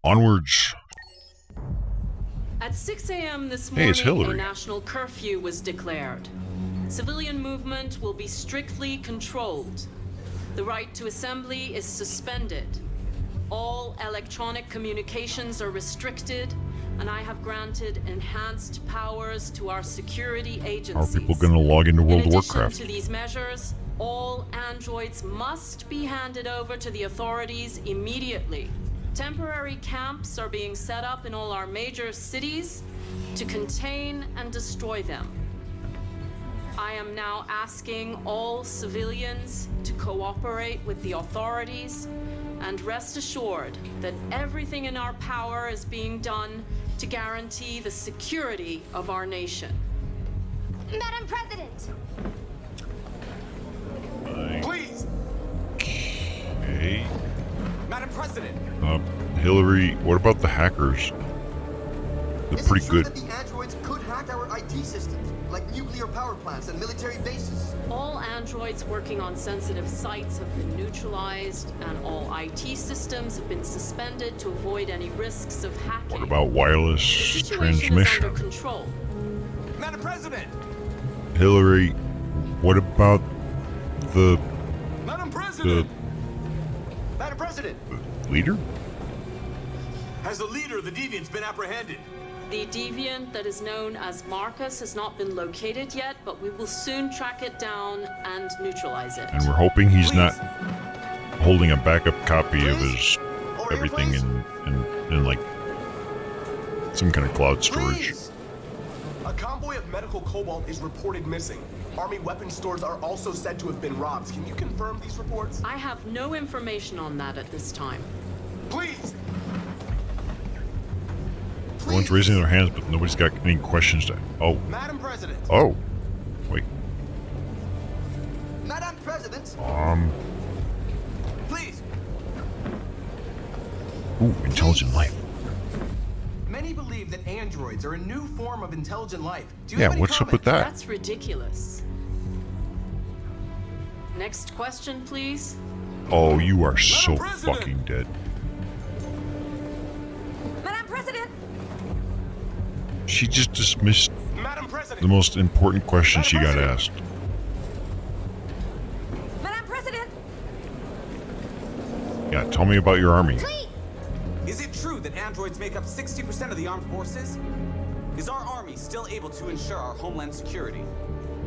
Onwards. At 6 a.m. this morning, it's Hillary. a national curfew was declared. Civilian movement will be strictly controlled. The right to assembly is suspended. All electronic communications are restricted, and I have granted enhanced powers to our security agencies. Are people going to log into World of In addition Warcraft? to these measures, all androids must be handed over to the authorities immediately. Temporary camps are being set up in all our major cities to contain and destroy them. I am now asking all civilians to cooperate with the authorities and rest assured that everything in our power is being done to guarantee the security of our nation. Madam President! Please! Okay. Madam President! Hillary, what about the hackers? They're Is pretty it true good. that the androids could hack our IT systems, like nuclear power plants and military bases? All androids working on sensitive sites have been neutralized, and all IT systems have been suspended to avoid any risks of hacking. What about wireless The situation transmission? is under control. Madam President! Hillary, what about the Madam President! Madam President! leader? Has the leader of the Deviants been apprehended? The deviant that is known as Marcus has not been located yet, but we will soon track it down and neutralize it. And we're hoping he's Please. not holding a backup copy of Please? his Over here, everything please? in like some kind of cloud storage. Please! A convoy of medical cobalt is reported missing. Army weapon stores are also said to have been robbed. Can you confirm these reports? I have no information on that at this time. Please! Everyone's raising their hands, but nobody's got any questions to. Oh, Madam President! oh, wait. Madam President! Please! Ooh, intelligent life. Many believe that androids are a new form of intelligent life. Do you Yeah, have any what's up with comment? that? That's ridiculous. Next question, please. Oh, you are so President! fucking dead. Madam President! She just dismissed Madam President! the most important question she got President! asked. Madam President! Yeah, tell me about your army. Please! Is it true that androids make up 60% of the armed forces? Is our army still able to ensure our homeland security?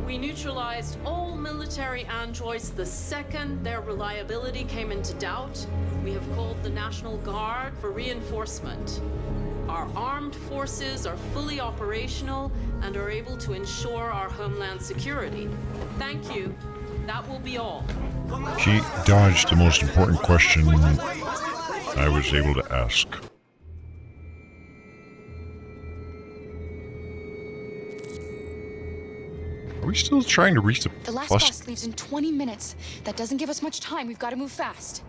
We neutralized all military androids the second their reliability came into doubt. We have called the National Guard for reinforcement. Our armed forces are fully operational and are able to ensure our homeland security. Thank you. That will be all. She dodged the most important question I was able to ask. Are we still trying to reach The last bus? bus leaves in 20 minutes. That doesn't give us much time. We've got to move fast.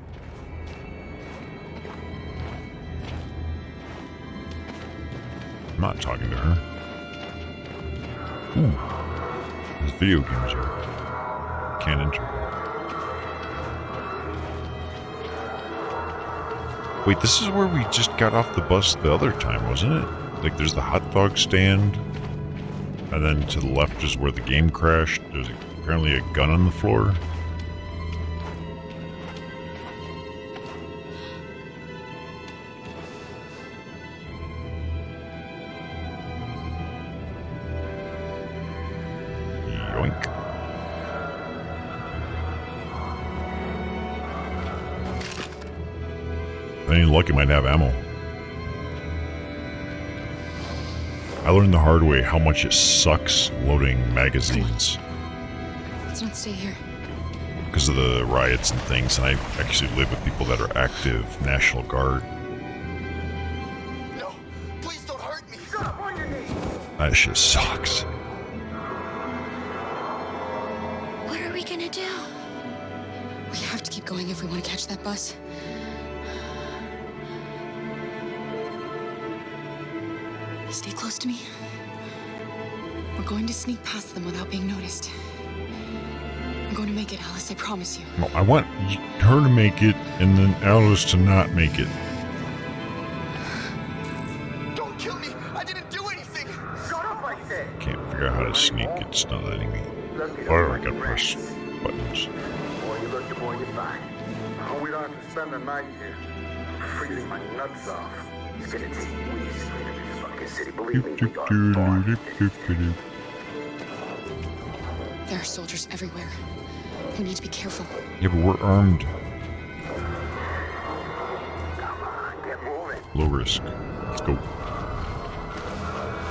I'm not talking to her. Ooh. There's video games here. Can't enter. Wait, this is where we just got off the bus the other time, wasn't it? Like, there's the hot dog stand. And then to the left is where the game crashed. There's apparently a gun on the floor. Yoink. If any luck, it might have ammo. I learned the hard way how much it sucks loading magazines Let's not stay here. because of the riots and things, and I actually live with people that are active National Guard. No! Please don't hurt me! That shit sucks. What are we gonna do? We have to keep going if we want to catch that bus. Stay close to me. We're going to sneak past them without being noticed. I'm going to make it, Alice, I promise you. No, I want her to make it and then Alice to not make it. I didn't do anything! Shut up, I said! Can't figure out how to sneak. It's not letting me. Oh, I gotta press buttons. Boy, you look, the boy, you find. Oh, we don't have to spend the night here. Freezing my nuts off. It's gonna take weeks to clean up this fucking city. Believe me, we got far. There are soldiers everywhere. We need to be careful. Yeah, but we're armed. Come on, get moving. Low risk. Let's go.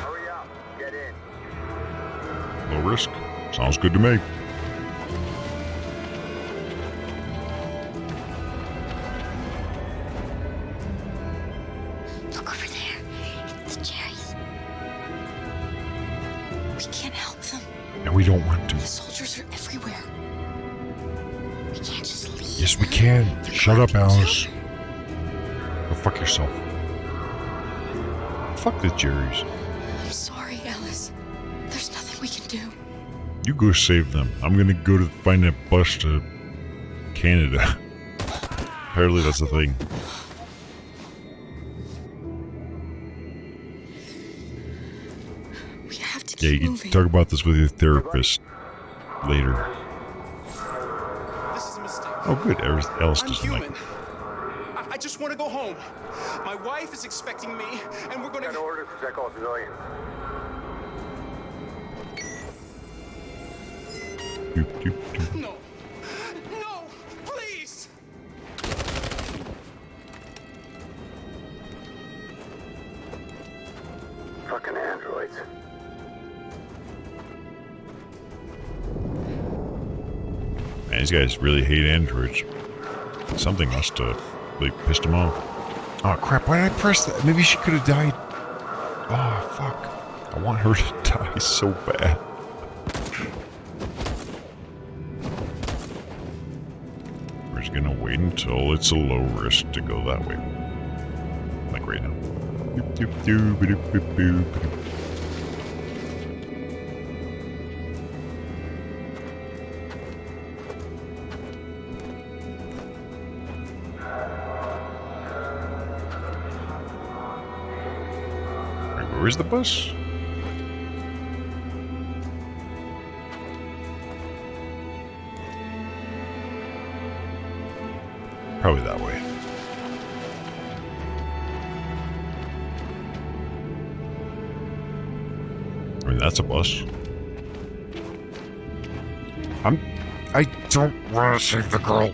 Hurry up, get in. Low risk. Sounds good to me. Look over there. It's the cherries. We can't help them. And we don't want to. The soldiers are everywhere. We can't just leave. Yes, we can. Shut up, Alice. Go fuck yourself. Fuck the Jerry's. I'm sorry, Alice. There's nothing we can do. You go save them. I'm gonna go to find that bus to Canada. Apparently that's the thing. We have to Yeah, keep you moving. can talk about this with your therapist later. This is a mistake. Oh, good. Alice I'm doesn't like human. I just want to go home. My wife is expecting me, and we're gonna... Got orders to check all civilians. Doop, doop, doop. No. No! Please! Fucking androids. Man, these guys really hate androids. Something must have really pissed them off. Oh crap, why did I press that? Maybe she could have died. Oh fuck. I want her to die so bad. We're just gonna wait until it's a low risk to go that way. Like right now. Doop, doop, doop, doop, doop, doop, doop. Where's the bus? Probably that way. I mean, that's a bus. I don't want to save the girl.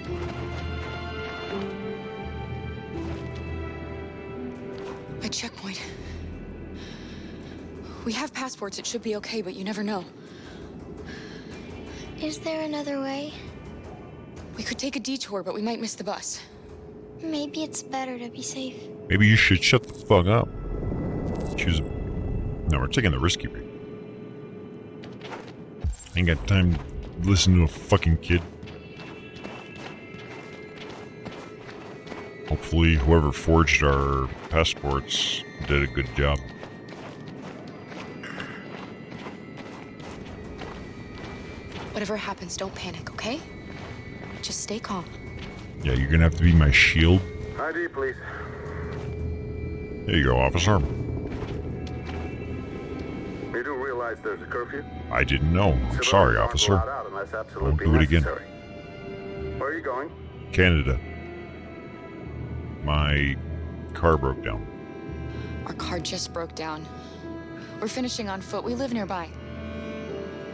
A checkpoint. We have passports. It should be okay, but you never know. Is there another way? We could take a detour, but we might miss the bus. Maybe it's better to be safe. Maybe you should shut the fuck up. Choose. No, we're taking the risky route. Ain't got time to listen to a fucking kid. Hopefully, whoever forged our passports did a good job. Whatever happens, don't panic, okay? Just stay calm. Yeah, you're gonna have to be my shield. ID, please. There you go, officer. You do realize there's a curfew? I didn't know. Civilians Sorry, aren't officer. allowed out unless absolutely do it again. necessary. Where are you going? Canada. My car broke down. Our car just broke down. We're finishing on foot. We live nearby.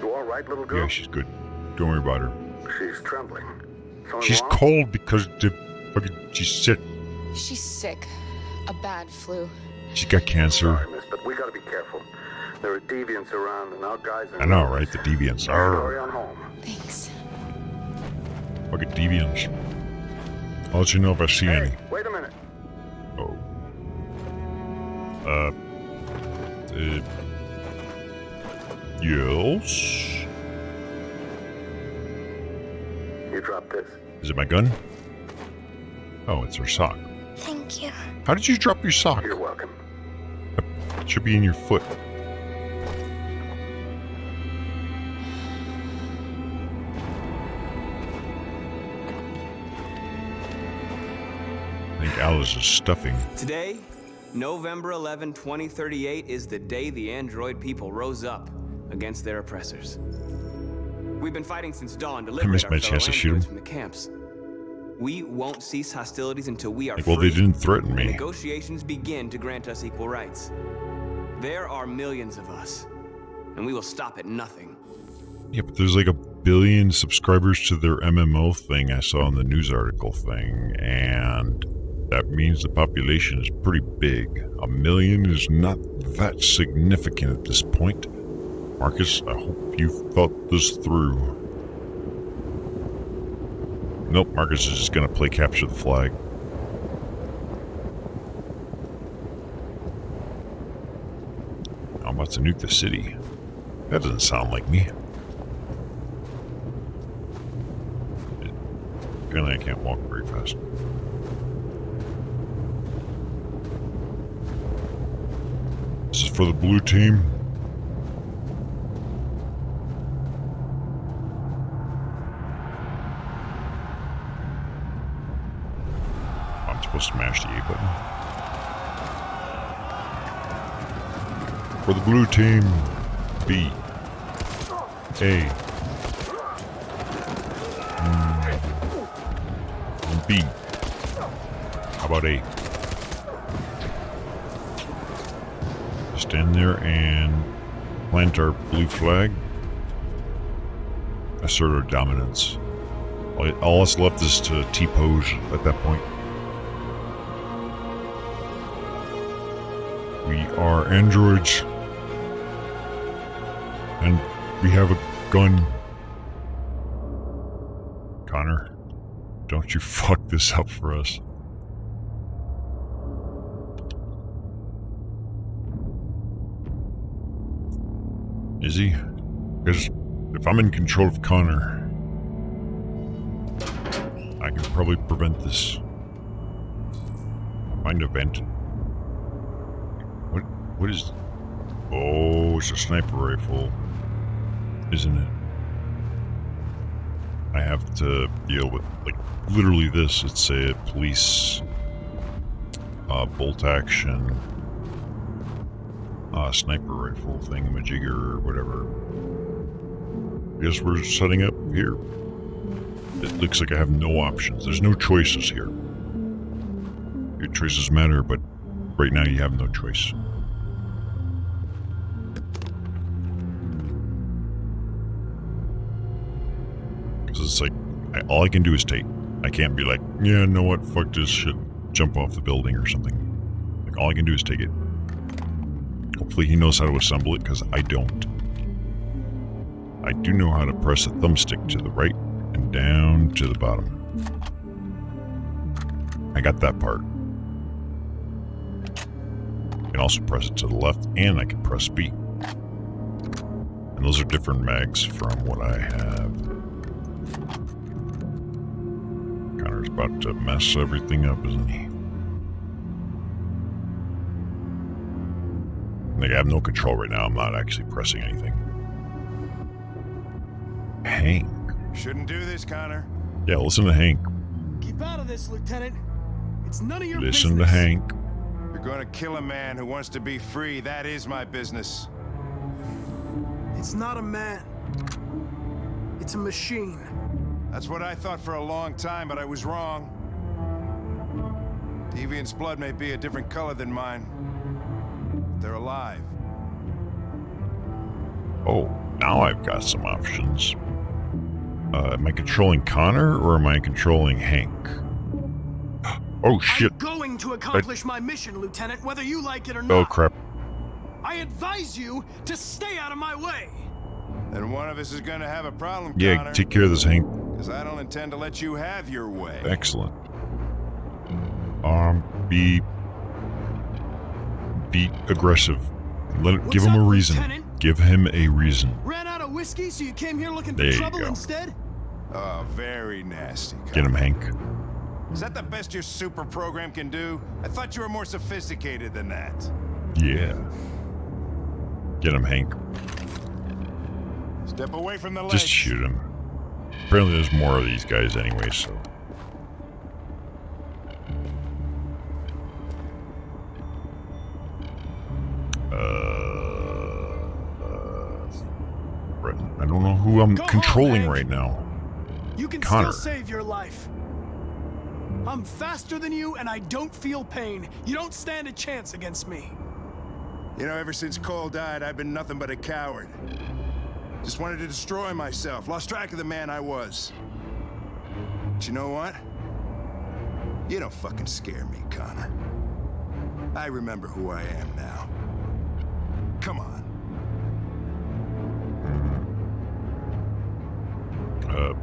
You all right, little girl? Yeah, she's good. Don't worry about her. She's trembling. Something She's wrong? cold because she's sick. She's sick. A bad flu. She's got cancer. Sorry, miss, but we gotta be careful. There are deviants around, and our guys are... I know, right? The deviants. Hurry Arr, on home. Thanks. fucking deviants. I'll let you know if I see any. Hey, wait a minute. Oh. Yes? You dropped this. Is it my gun? Oh, it's her sock. Thank you. How did you drop your sock? You're welcome. It should be in your foot. I think Alice is stuffing. Today, November 11, 2038 is the day the android people rose up against their oppressors. We've been fighting since dawn to liberate our fellow androids from the camps. We won't cease hostilities until we are free. Well, they didn't threaten me. Negotiations begin to grant us equal rights. There are millions of us, and we will stop at nothing. Yeah, but there's like 1 billion subscribers to their MMO thing I saw in the news article thing, and that means the population is pretty big. 1 million is not that significant at this point. Marcus, I hope you've thought this through. Nope, Marcus is just gonna play capture the flag. I'm about to nuke the city. That doesn't sound like me. Apparently I can't walk very fast. This is for the blue team. I'm supposed to mash the A button. For the blue team, B, A, B. How about A? Stand there and plant our blue flag. Assert our dominance. All that's left is to T-pose at that point. We are androids. And we have a gun. Connor, don't you fuck this up for us. Is he? Because if I'm in control of Connor, I can probably prevent this. Find a vent. What is... Oh, it's a sniper rifle. Isn't it? I have to deal with, like, literally this. It's a police bolt action sniper rifle thingamajigger or whatever. I guess we're setting up here. It looks like I have no options. There's no choices here. Your choices matter, but right now you have no choice. Because it's like, all I can do is take. I can't be like, yeah, you know what, fuck this shit, jump off the building or something. Like, all I can do is take it. Hopefully he knows how to assemble it, because I don't. I do know how to press a thumbstick to the right and down to the bottom. I got that part. I can also press it to the left, and I can press B. And those are different mags from what I have. Connor's about to mess everything up, isn't he? Like, I have no control right now. I'm not actually pressing anything. Hank. Shouldn't do this, Connor. Yeah, listen to Hank. Keep out of this, Lieutenant. It's none of your business. Listen to Hank. You're going to kill a man who wants to be free. That is my business. It's not a man. It's a machine. That's what I thought for a long time, but I was wrong. Deviant's blood may be a different color than mine. They're alive. Oh, now I've got some options. Am I controlling Connor or am I controlling Hank? Oh shit. I'm going to accomplish my mission, Lieutenant, whether you like it or not. Oh crap. I advise you to stay out of my way. Then one of us is going to have a problem, Yeah, Connor. take care of this, Hank. Because I don't intend to let you have your way. Excellent. Be aggressive. Give him a reason. Lieutenant? Give him a reason. Ran out of whiskey, so you came here looking for There you trouble go. instead? Oh, very nasty, Connor. Get him, Hank. Is that the best your super program can do? I thought you were more sophisticated than that. Yeah. Get him, Hank. Step away from the ledge. Just shoot him. Apparently there's more of these guys anyway, so... I don't know who I'm Go controlling home, right now. You can Connor. still save your life. I'm faster than you, and I don't feel pain. You don't stand a chance against me. You know, ever since Cole died, I've been nothing but a coward. Just wanted to destroy myself. Lost track of the man I was. But you know what? You don't fucking scare me, Connor. I remember who I am now. Come on.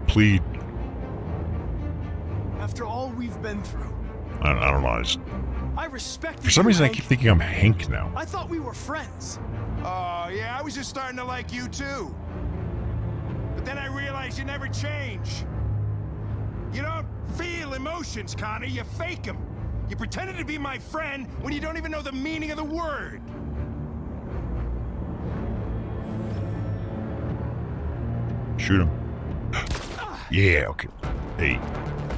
Plead. After all we've been through, I don't know. I respect you. For some reason, I Hank. keep thinking I'm Hank now. I thought we were friends. Oh, yeah, I was just starting to like you, too. But then I realized you never change. You don't feel emotions, Connor. You fake them. You pretended to be my friend when you don't even know the meaning of the word. Shoot him. Yeah, okay. Hey,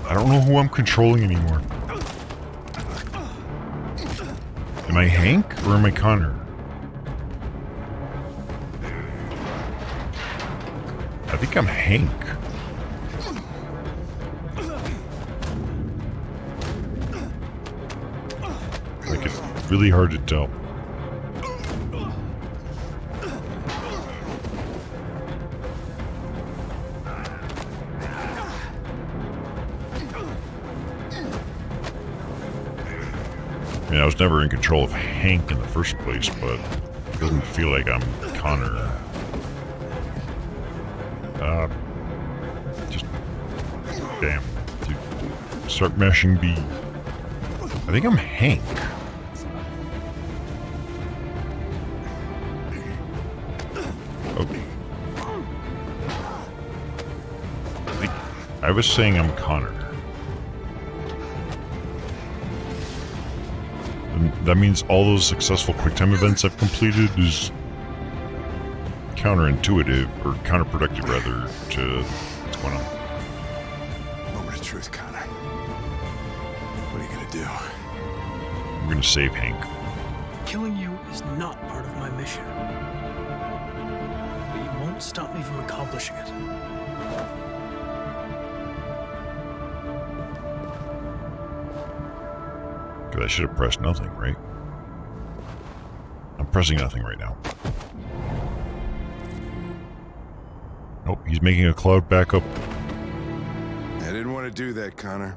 I don't know who I'm controlling anymore. Am I Hank or am I Connor? I think I'm Hank. Like, it's really hard to tell. I mean, I was never in control of Hank in the first place, but it doesn't feel like I'm Connor. Just... Damn. Dude. Start mashing B. I think I'm Hank. Okay. I was saying I'm Connor. That means all those successful QuickTime events I've completed is counterintuitive, or counterproductive rather, to what's going on. Moment of truth, Connor. What are you gonna do? I'm gonna save Hank. Killing you is not part of my mission. But you won't stop me from accomplishing it. I should have pressed nothing, right? I'm pressing nothing right now. Nope, he's making a cloud back up. I didn't want to do that, Connor.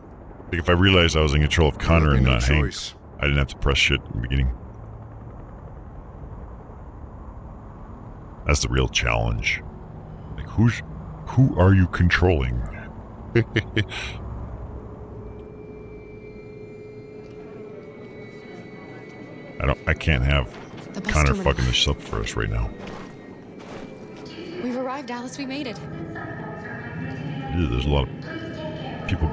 Like, if I realized I was in control of Connor and No not Hank, choice. I didn't have to press shit in the beginning. That's the real challenge. Like, who are you controlling? I can't have Connor fucking this up for us right now. We've arrived, Alice. We made it. Ew, there's a lot of people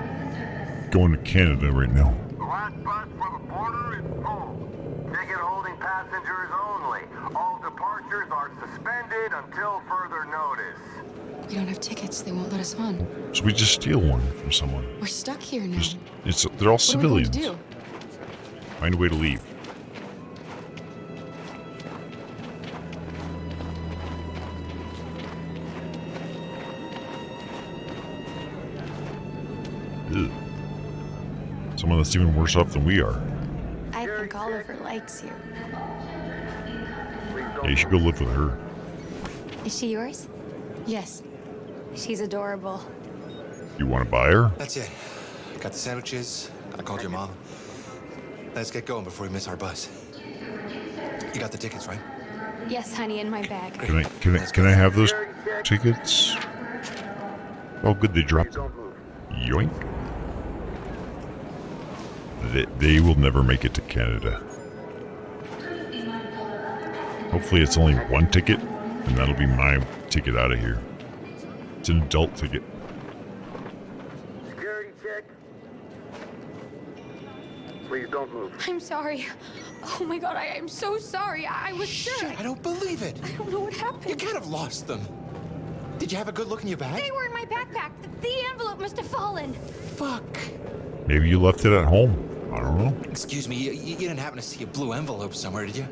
going to Canada right now. The last bus for the border is full. Ticket holding passengers only. All departures are suspended until further notice. We don't have tickets. They won't let us on. So we just steal one from someone. We're stuck here now. They're all What are we going civilians. to do? Find a way to leave. Ew. Someone that's even worse off than we are. I think Oliver likes you. Yeah, you should go live with her. Is she yours? Yes. She's adorable. You want to buy her? That's it. Got the sandwiches. I called your mom. Let's get going before we miss our bus. You got the tickets, right? Yes, honey, in my bag. Can I have those tickets? Oh, good, they dropped them. Yoink. They will never make it to Canada. Hopefully it's only one ticket, and that'll be my ticket out of here. It's an adult ticket. Security check. Please don't move. I'm sorry. Oh my god, I'm so sorry. I was sure. I don't believe it. I don't know what happened. You can't have lost them. Did you have a good look in your bag? They were in my backpack. The envelope must have fallen. Fuck. Maybe you left it at home. I don't know. Excuse me, you didn't happen to see a blue envelope somewhere, did you?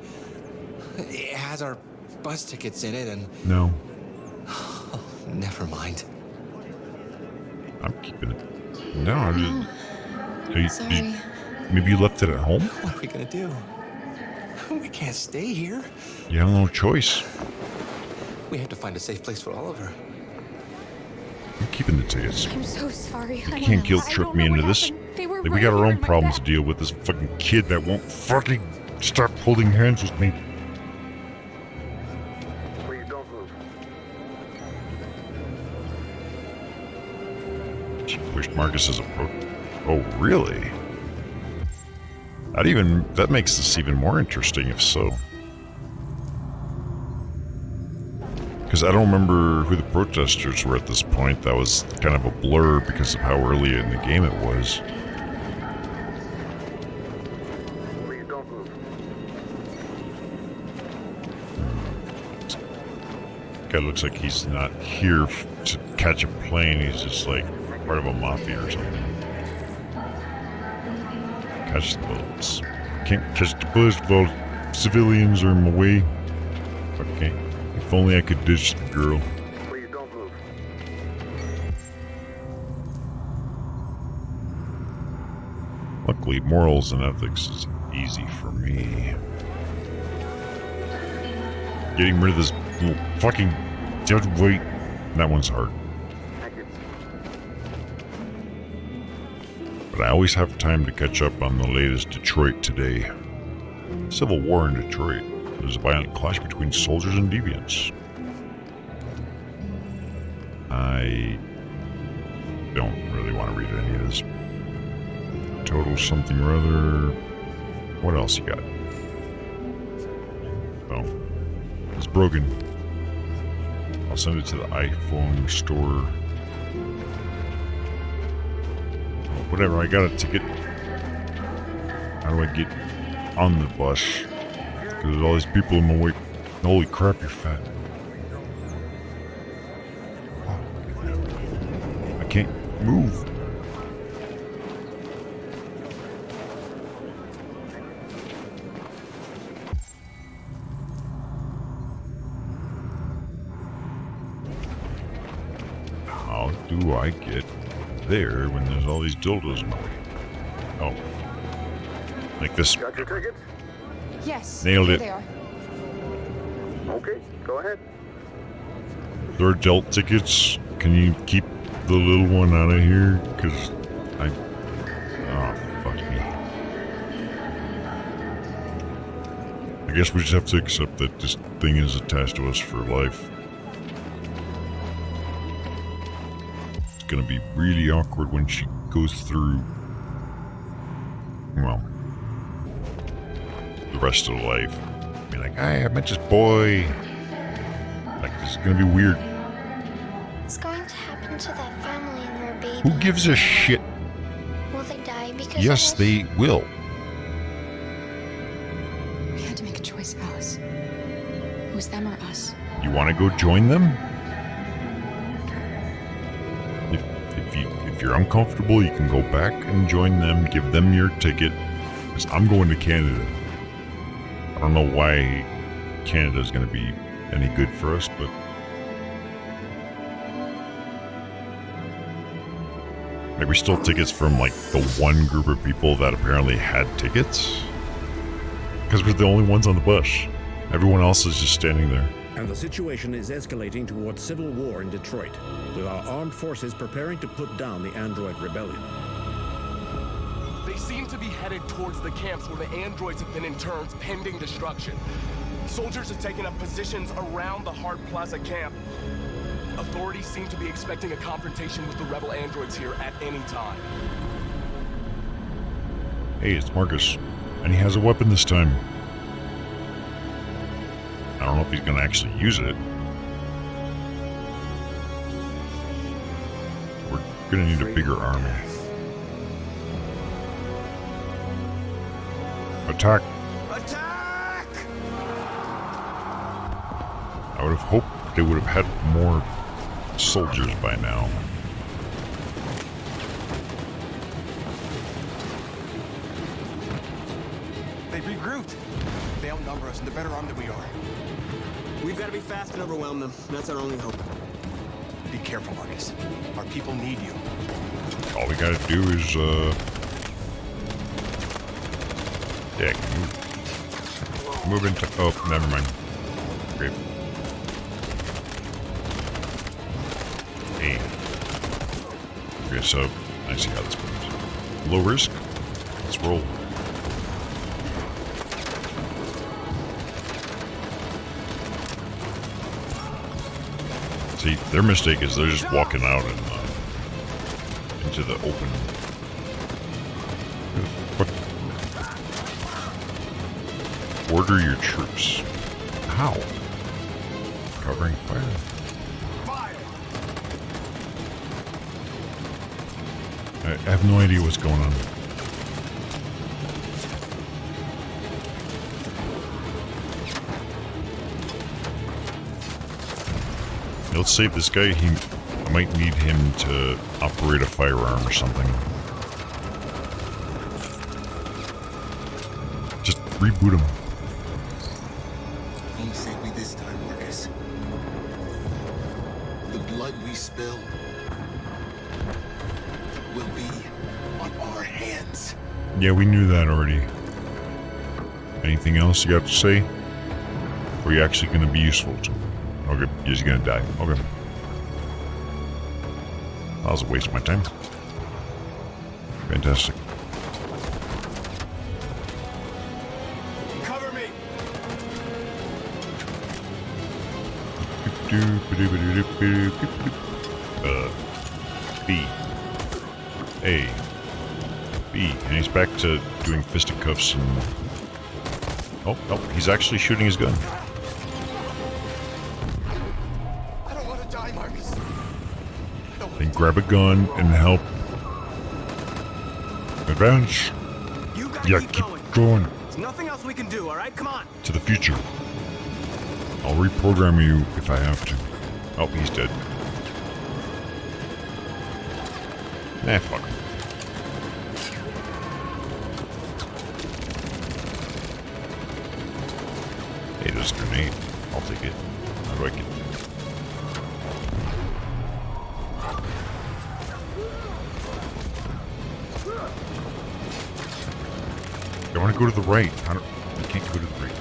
It has our bus tickets in it, and... No. Oh, never mind. I'm keeping it. No, I just... Sorry. Maybe you left it at home? What are we gonna do? We can't stay here. You have no choice. We have to find a safe place for Oliver. I'm keeping the tickets. I'm so sorry. You can't guilt trip me into this. Like, we got our own problems to deal with. This fucking kid that won't fucking stop holding hands with me. Please don't move. She pushed Marcus's approach. Oh, really? That makes this even more interesting, if so. Because I don't remember who the protesters were at this point. That was kind of a blur because of how early in the game it was. Please don't move. Guy looks like he's not here to catch a plane. He's just like part of a mafia or something. Catch the boats. Can't catch the boats while civilians are in my way. Okay. If only I could ditch the girl. Please don't move. Luckily, morals and ethics is easy for me. Getting rid of this little fucking dead weight. That one's hard. But I always have time to catch up on the latest Detroit today. Civil war in Detroit. There's a violent clash between soldiers and deviants. I don't really want to read any of this. Total something or other. What else you got? Oh, it's broken. I'll send it to the iPhone store. Whatever, I got a ticket. How do I get on the bus? Because there's all these people in my way. Holy crap, you're fat. I can't move. How do I get there when there's all these dildos in my way? Oh. Like this. Got your tickets? Yes. Nailed it. They are. Okay, go ahead. They're adult tickets. Can you keep the little one out of here? Because I... Oh, fuck me. I guess we just have to accept that this thing is attached to us for life. It's gonna be really awkward when she goes through... Well... the rest of the life. Be like, hey, I met this boy. Like, this is gonna be weird. What's going to happen to that family and their baby? Who gives a shit? Will they die because Yes, of us? they will. We had to make a choice, Alice. It was them or us. You want to go join them? If you're uncomfortable, you can go back and join them. Give them your ticket. Because I'm going to Canada. I don't know why Canada's going to be any good for us, but... Maybe we stole tickets from, like, the one group of people that apparently had tickets? Because we're the only ones on the bus. Everyone else is just standing there. And the situation is escalating towards civil war in Detroit, with our armed forces preparing to put down the android rebellion. They seem to be headed towards the camps where the androids have been interned pending destruction. Soldiers have taken up positions around the Hart Plaza camp. Authorities seem to be expecting a confrontation with the rebel androids here at any time. Hey, it's Marcus. And he has a weapon this time. I don't know if he's gonna actually use it. We're gonna need a bigger army. Attack! Attack! I would have hoped they would have had more soldiers by now. They regrouped. They outnumber us, and they're better armed than we are. We've got to be fast and overwhelm them. That's our only hope. Be careful, Marcus. Our people need you. All we gotta do is, yeah, move into, oh, never mind. Great. Hey. Okay, so, I see how this moves. Low risk. Let's roll. See, their mistake is they're just walking out and into the open. What? Order your troops. How? Covering fire. I have no idea what's going on. Let's save this guy. I might need him to operate a firearm or something. Just reboot him. You saved me this time, Marcus. The blood we spill will be on our hands. Yeah, we knew that already. Anything else you got to say? Or are you actually going to be useful to him? Okay, he's going to die. Okay. That was a waste of my time. Fantastic. Cover me. B. A. B. And he's back to doing fisticuffs and... Oh, no, he's actually shooting his gun. I don't want to die, Marcus. Then grab a gun and help. Advance. You gotta Yeah, keep keep going. going. There's nothing else we can do, alright? Come on. To the future. I'll reprogram you if I have to. Oh, he's dead. Nah, fuck him. Hey, there's a grenade. I'll take it. How do I get... I want to go to the right. I can't go to the right.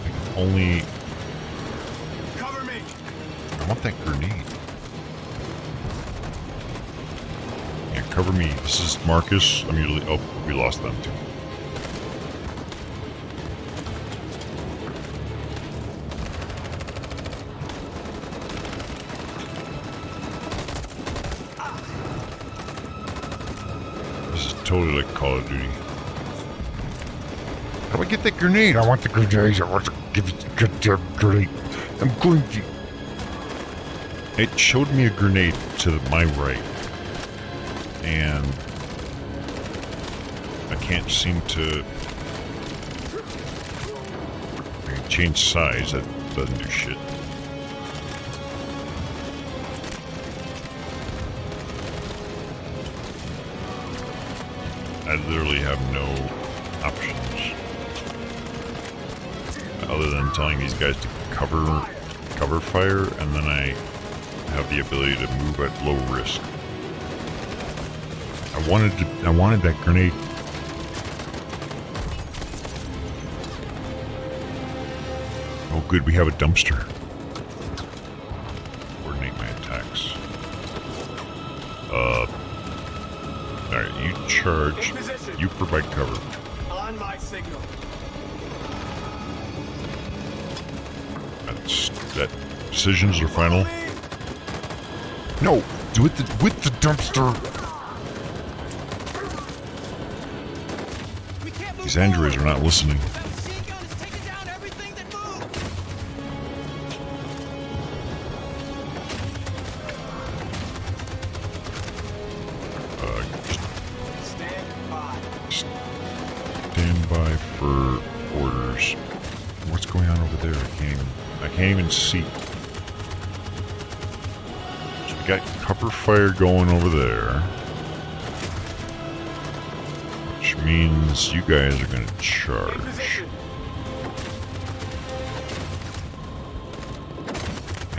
I can only... Cover me. I want that grenade. Yeah, cover me. This is Marcus. I'm usually... Oh, we lost them too. This is totally like Call of Duty. How do I get that grenade? I want the grenade. I want to give it the grenade. I'm going to... It showed me a grenade to my right. And I can't seem to... I can change size. That doesn't do shit. I literally have no options. Other than telling these guys to cover fire, and then I have the ability to move at low risk. I wanted that grenade. Oh good, we have a dumpster. Coordinate my attacks. Alright, you charge. You provide cover. On my signal. That decisions are final. No, with the dumpster. These androids are not listening. Stand by for orders. What's going on over there? I can't even see. So we got cover fire going over there, which means you guys are gonna charge.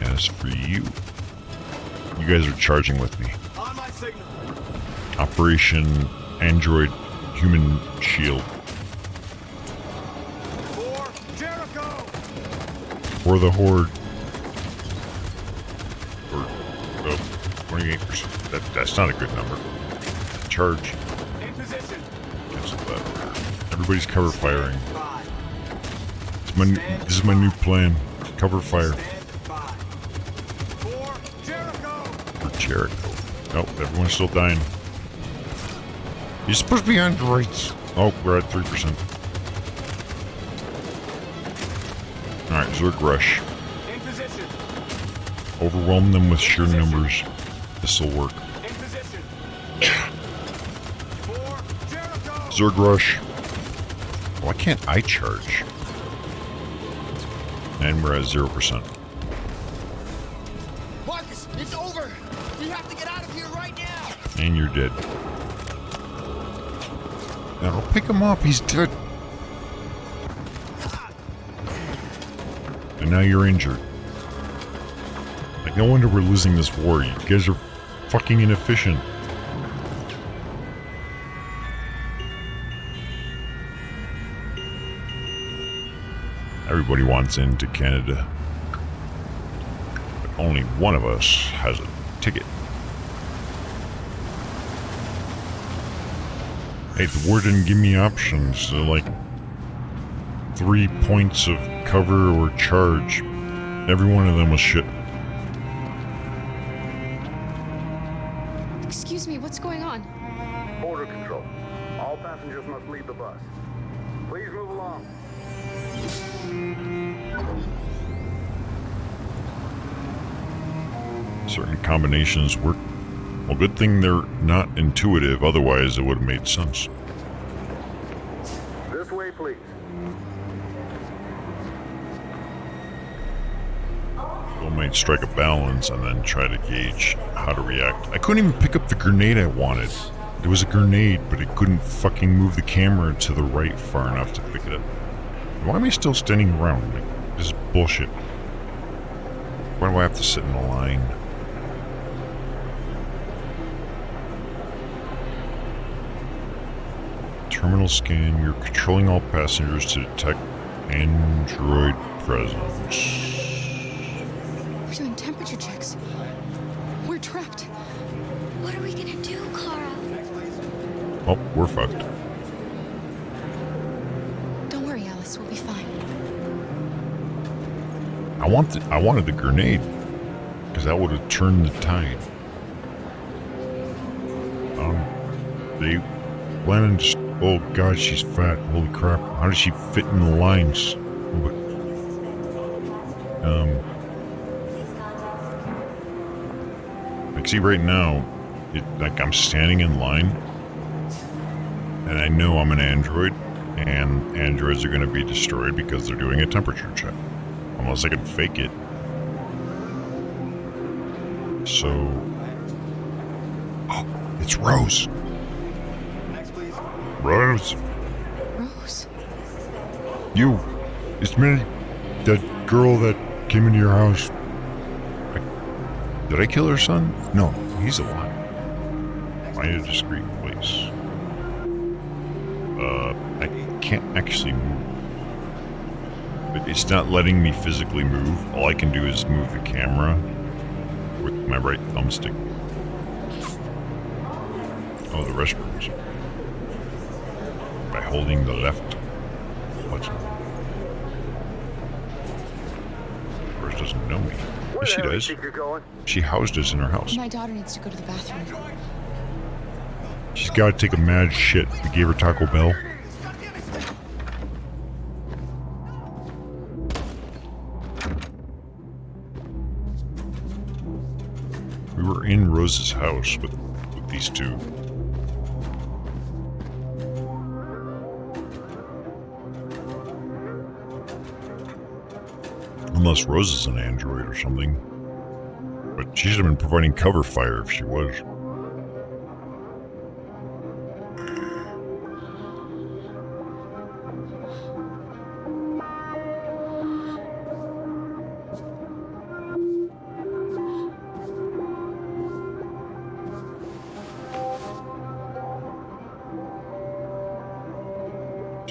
As for you, you guys are charging with me. On my signal. Operation Android Human Shield. For Jericho. For the Horde. Or 28%. That's not a good number. Charge. In position. Cancel that. Everybody's cover firing. This is my new plan. Cover fire. For Jericho. Nope, everyone's still dying. You're supposed to be androids. Oh, we're at 3%. Alright, Zerg Rush. In position. Overwhelm them with sheer numbers. This'll work. In position. Zerg Rush. Why can't I charge? And we're at 0%. Marcus, it's over. We have to get out of here right now. And you're dead. Now pick him up, he's dead. And now you're injured. Like, no wonder we're losing this war. You guys are fucking inefficient. Everybody wants into Canada. But only one of us has a ticket. Hey, the war didn't give me options. So like 3 points of cover or charge. Every one of them was shit. Excuse me, what's going on? Border control. All passengers must leave the bus. Please move along. Certain combinations work. Well, good thing they're not intuitive, otherwise it would have made sense. This way, please. We might strike a balance and then try to gauge how to react. I couldn't even pick up the grenade I wanted. It was a grenade, but it couldn't fucking move the camera to the right far enough to pick it up. Why am I still standing around? Like, this is bullshit. Why do I have to sit in a line? Terminal scan. You're controlling all passengers to detect android presence. We're doing temperature checks. We're trapped. What are we gonna do, Clara? Oh, we're fucked. Don't worry, Alice. We'll be fine. I wanted the grenade, because that would have turned the tide. They went and just, oh god, she's fat. Holy crap! How does she fit in the lines? Like, see, right now, like I'm standing in line, and I know I'm an android, and androids are going to be destroyed because they're doing a temperature check. Unless I can fake it. So... Oh, it's Rose! Next, please. Rose! Rose? You! It's me! That girl that came into your house. Did I kill her son? No, he's alive. Find a discreet place. I can't actually move. It's not letting me physically move. All I can do is move the camera with my right thumbstick. Oh, the restrooms. By holding the left button. Of course, doesn't know me. Yes, she does. She housed us in her house. My daughter needs to go to the bathroom. She's got to take a mad shit. We gave her Taco Bell. We were in Rose's house with these two. Unless Rose is an android or something. But she should have been providing cover fire if she was.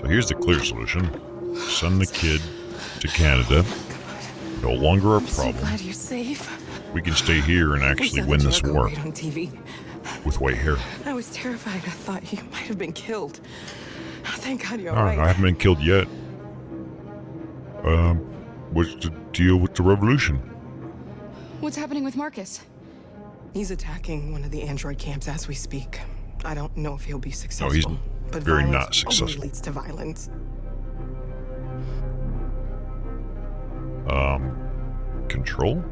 So here's the clear solution. Send the kid to Canada. No longer a problem. Glad you're safe. We can stay here and actually win this war. On TV. With white hair. I was terrified. I thought you might have been killed. Thank God you're No, right. I haven't been killed yet. What's the deal with the revolution? What's happening with Marcus? He's attacking one of the android camps as we speak. I don't know if he'll be successful. No, he's but very violence not successful. only leads to violence. Control?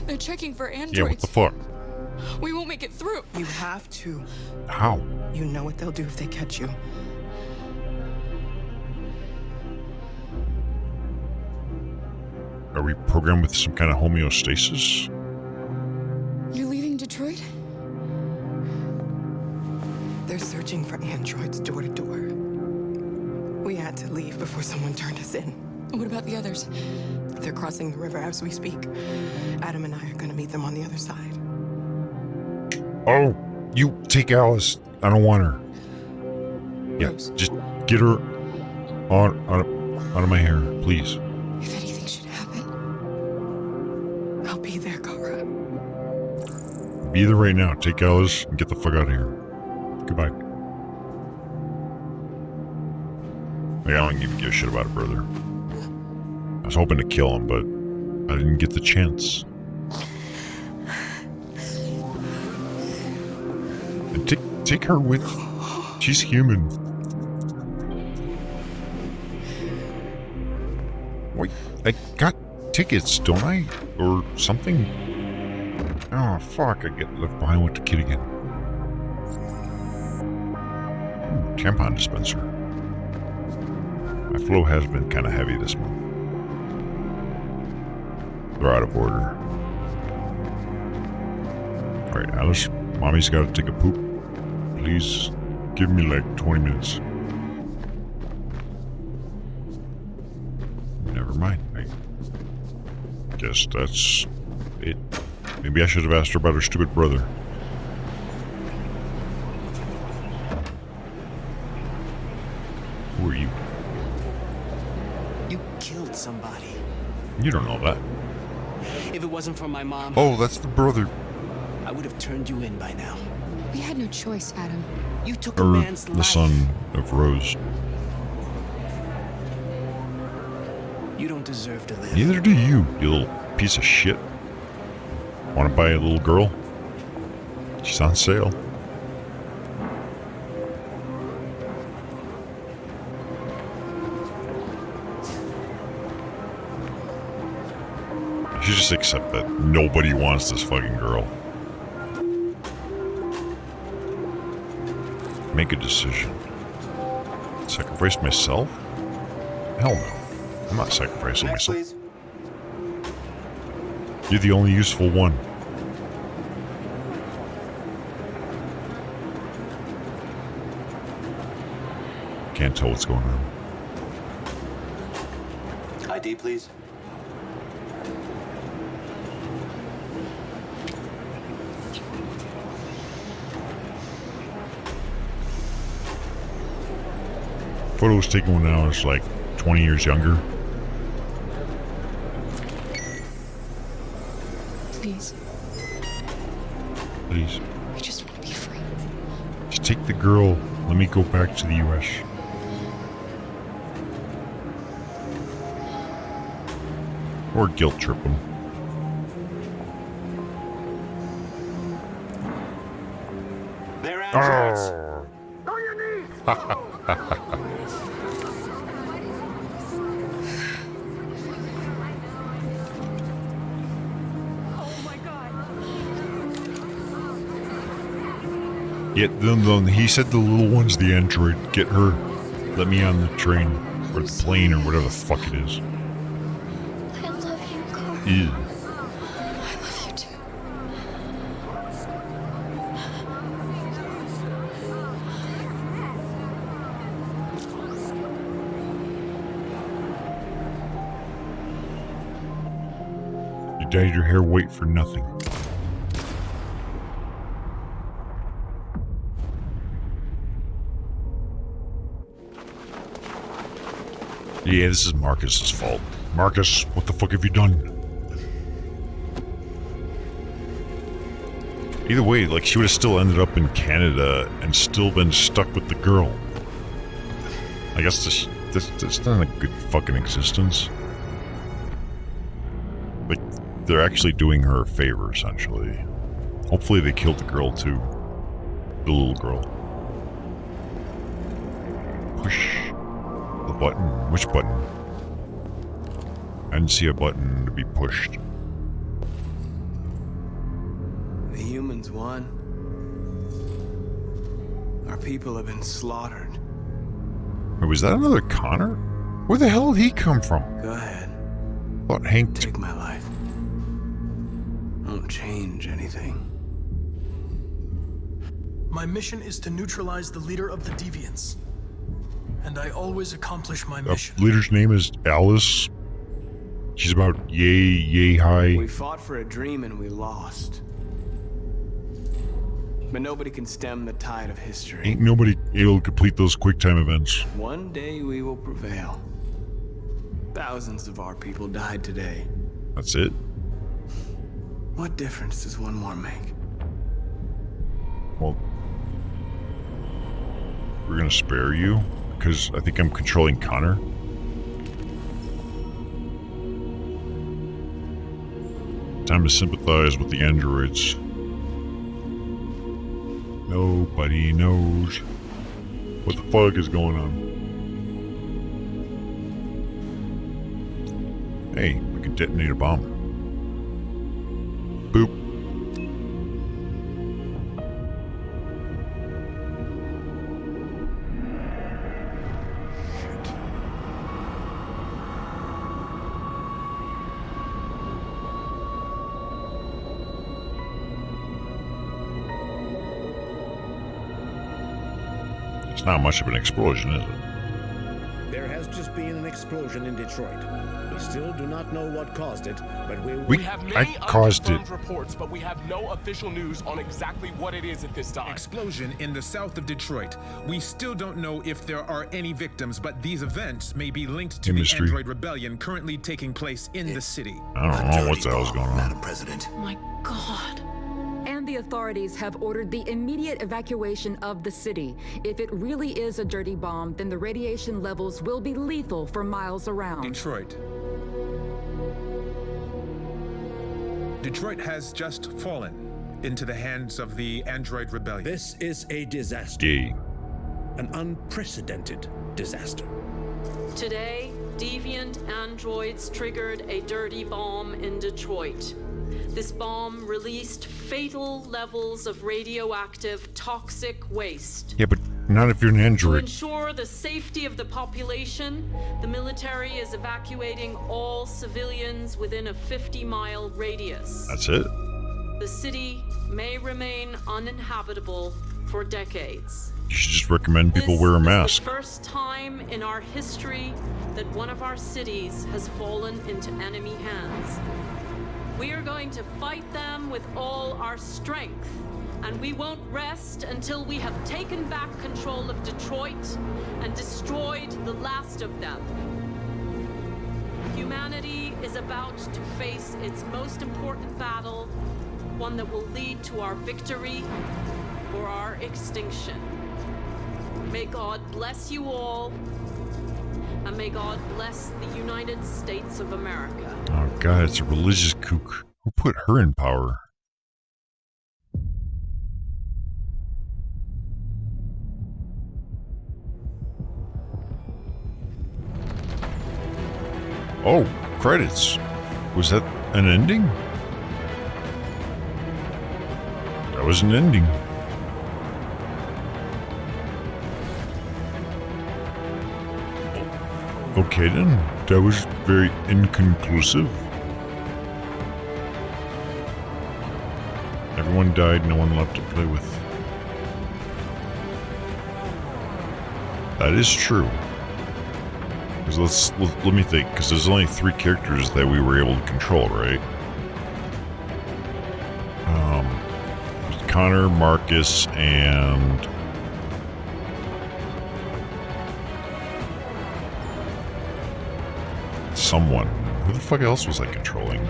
They're checking for androids. Yeah, what the fuck? We won't make it through. You have to. How? You know what they'll do if they catch you. Are we programmed with some kind of homeostasis? You're leaving Detroit? They're searching for androids door to door. We had to leave before someone turned us in. What about the others? They're crossing the river as we speak. Adam and I are gonna meet them on the other side. Oh, you take Alice. I don't want her. Yeah, just get her out of my hair, please. If anything should happen, I'll be there, Kara. Be there right now. Take Alice and get the fuck out of here. Goodbye. Like, I don't even give a shit about her brother. I was hoping to kill him, but I didn't get the chance. And take her with. She's human. Wait, I got tickets, don't I? Or something? Oh, fuck, I get left behind with the kid again. Tampon dispenser. My flow has been kind of heavy this month. They're out of order. Alright, Alice, mommy's gotta take a poop. Please give me like 20 minutes. Never mind. I guess that's it. Maybe I should have asked her about her stupid brother. Who are you? You killed somebody. You don't know that. If it wasn't for my mom... Oh, that's the brother. I would have turned you in by now. we had no choice, Adam. You took a Or man's the life. son of Rose. You don't deserve to live. Neither do you, you little piece of shit. Want to buy a little girl? She's on sale. You should just accept that nobody wants this fucking girl. Make a decision. Sacrifice myself? Hell no. I'm not sacrificing myself. Please. You're the only useful one. Can't tell what's going on. ID, please. Photo was taken when I was like 20 years younger. Please. Please. I just want to be free. Just take the girl. Let me go back to the US. Or guilt trip him. They're androids. Oh. On your knees. Yeah, then he said the little one's the android. Get her. Let me on the train. Or the plane or whatever the fuck it is. I love you, Carl. Ew. I love you too. You dyed your hair white for nothing. Yeah, this is Marcus's fault. Marcus, what the fuck have you done? Either way, like, she would have still ended up in Canada and still been stuck with the girl. I guess that's not a good fucking existence. Like, they're actually doing her a favor, essentially. Hopefully they killed the girl, too. The little girl. Push the button. Which button? I didn't see a button to be pushed. The humans won. Our people have been slaughtered. Wait, was that another Connor? Where the hell did he come from? Go ahead. Thought Hank... Take my life. Won't change anything. My mission is to neutralize the leader of the Deviants. And I always accomplish my mission. The leader's name is Alice. She's about yay high. We fought for a dream and we lost. But nobody can stem the tide of history. Ain't nobody able to complete those quick time events. One day we will prevail. Thousands of our people died today. That's it? What difference does one more make? Well, we're gonna spare you, because I think I'm controlling Connor. Time to sympathize with the androids. Nobody knows what the fuck is going on. Hey, we could detonate a bomb. Boop. It's not much of an explosion, is it? There has just been an explosion in Detroit. We still do not know what caused it, but we have many caused it. Reports, but we have no official news on exactly what it is at this time. Explosion in the south of Detroit. We still don't know if there are any victims, but these events may be linked to the Android rebellion currently taking place in the city. I don't know what the hell's going on. Madam President. Oh my God. And the authorities have ordered the immediate evacuation of the city. If it really is a dirty bomb, then the radiation levels will be lethal for miles around. Detroit has just fallen into the hands of the Android rebellion. This is a disaster. An unprecedented disaster. Today, deviant androids triggered a dirty bomb in Detroit. This bomb released fatal levels of radioactive toxic waste. Yeah, but not if you're an To android. ensure the safety of the population, the military is evacuating all civilians within a 50-mile radius. That's it? The city may remain uninhabitable for decades. You should just recommend people wear a mask. This is the first time in our history that one of our cities has fallen into enemy hands. We are going to fight them with all our strength, and we won't rest until we have taken back control of Detroit and destroyed the last of them. Humanity is about to face its most important battle, one that will lead to our victory or our extinction. May God bless you all, and may God bless the United States of America. Oh god, it's a religious kook. Who put her in power? Oh, credits. Was that an ending? That was an ending. Okay then, that was very inconclusive. Everyone died, no one left to play with. That is true. Because let me think, because there's only 3 characters that we were able to control, right? Connor, Marcus, and someone. Who the fuck else was I controlling?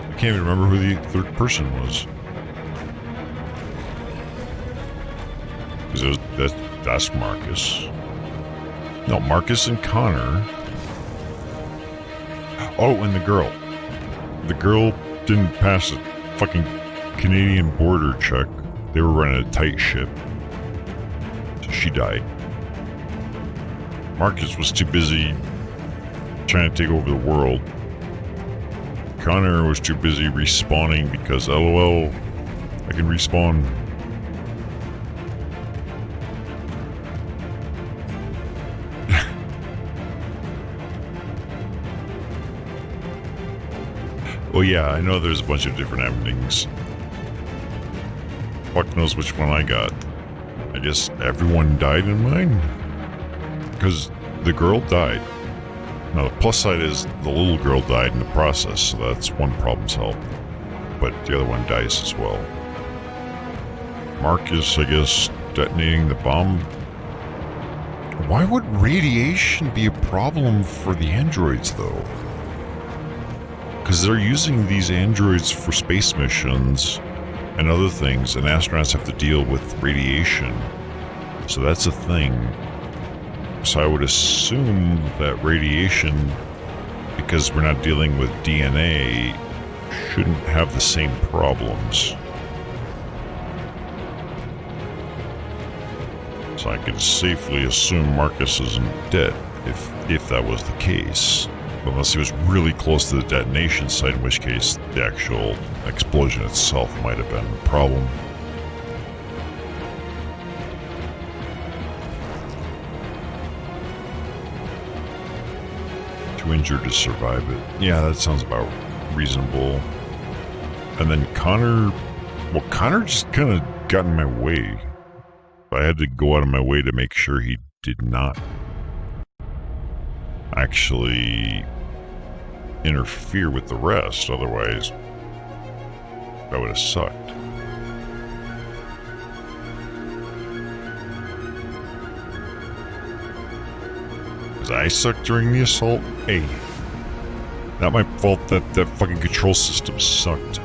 I can't even remember who the third person was. Because that's Marcus. No, Marcus and Connor. Oh, and the girl. The girl didn't pass a fucking Canadian border check. They were running a tight ship. So she died. Marcus was too busy trying to take over the world. Connor was too busy respawning because LOL, I can respawn. Well, yeah, I know there's a bunch of different endings. Fuck knows which one I got. I guess everyone died in mine? Because the girl died. Now, the plus side is the little girl died in the process, so that's one problem solved. But the other one dies as well. Marcus, I guess, detonating the bomb. Why would radiation be a problem for the androids, though? Because they're using these androids for space missions and other things, and astronauts have to deal with radiation. So that's a thing. So I would assume that radiation, because we're not dealing with DNA, shouldn't have the same problems. So I could safely assume Marcus isn't dead, if that was the case. Unless he was really close to the detonation site, in which case the actual explosion itself might have been the problem. Too injured to survive it. Yeah, that sounds about reasonable. And then Connor... Well, Connor just kind of got in my way. I had to go out of my way to make sure he did not actually interfere with the rest, otherwise that would have sucked. Was I sucked during the assault? Hey, not my fault that that fucking control system sucked.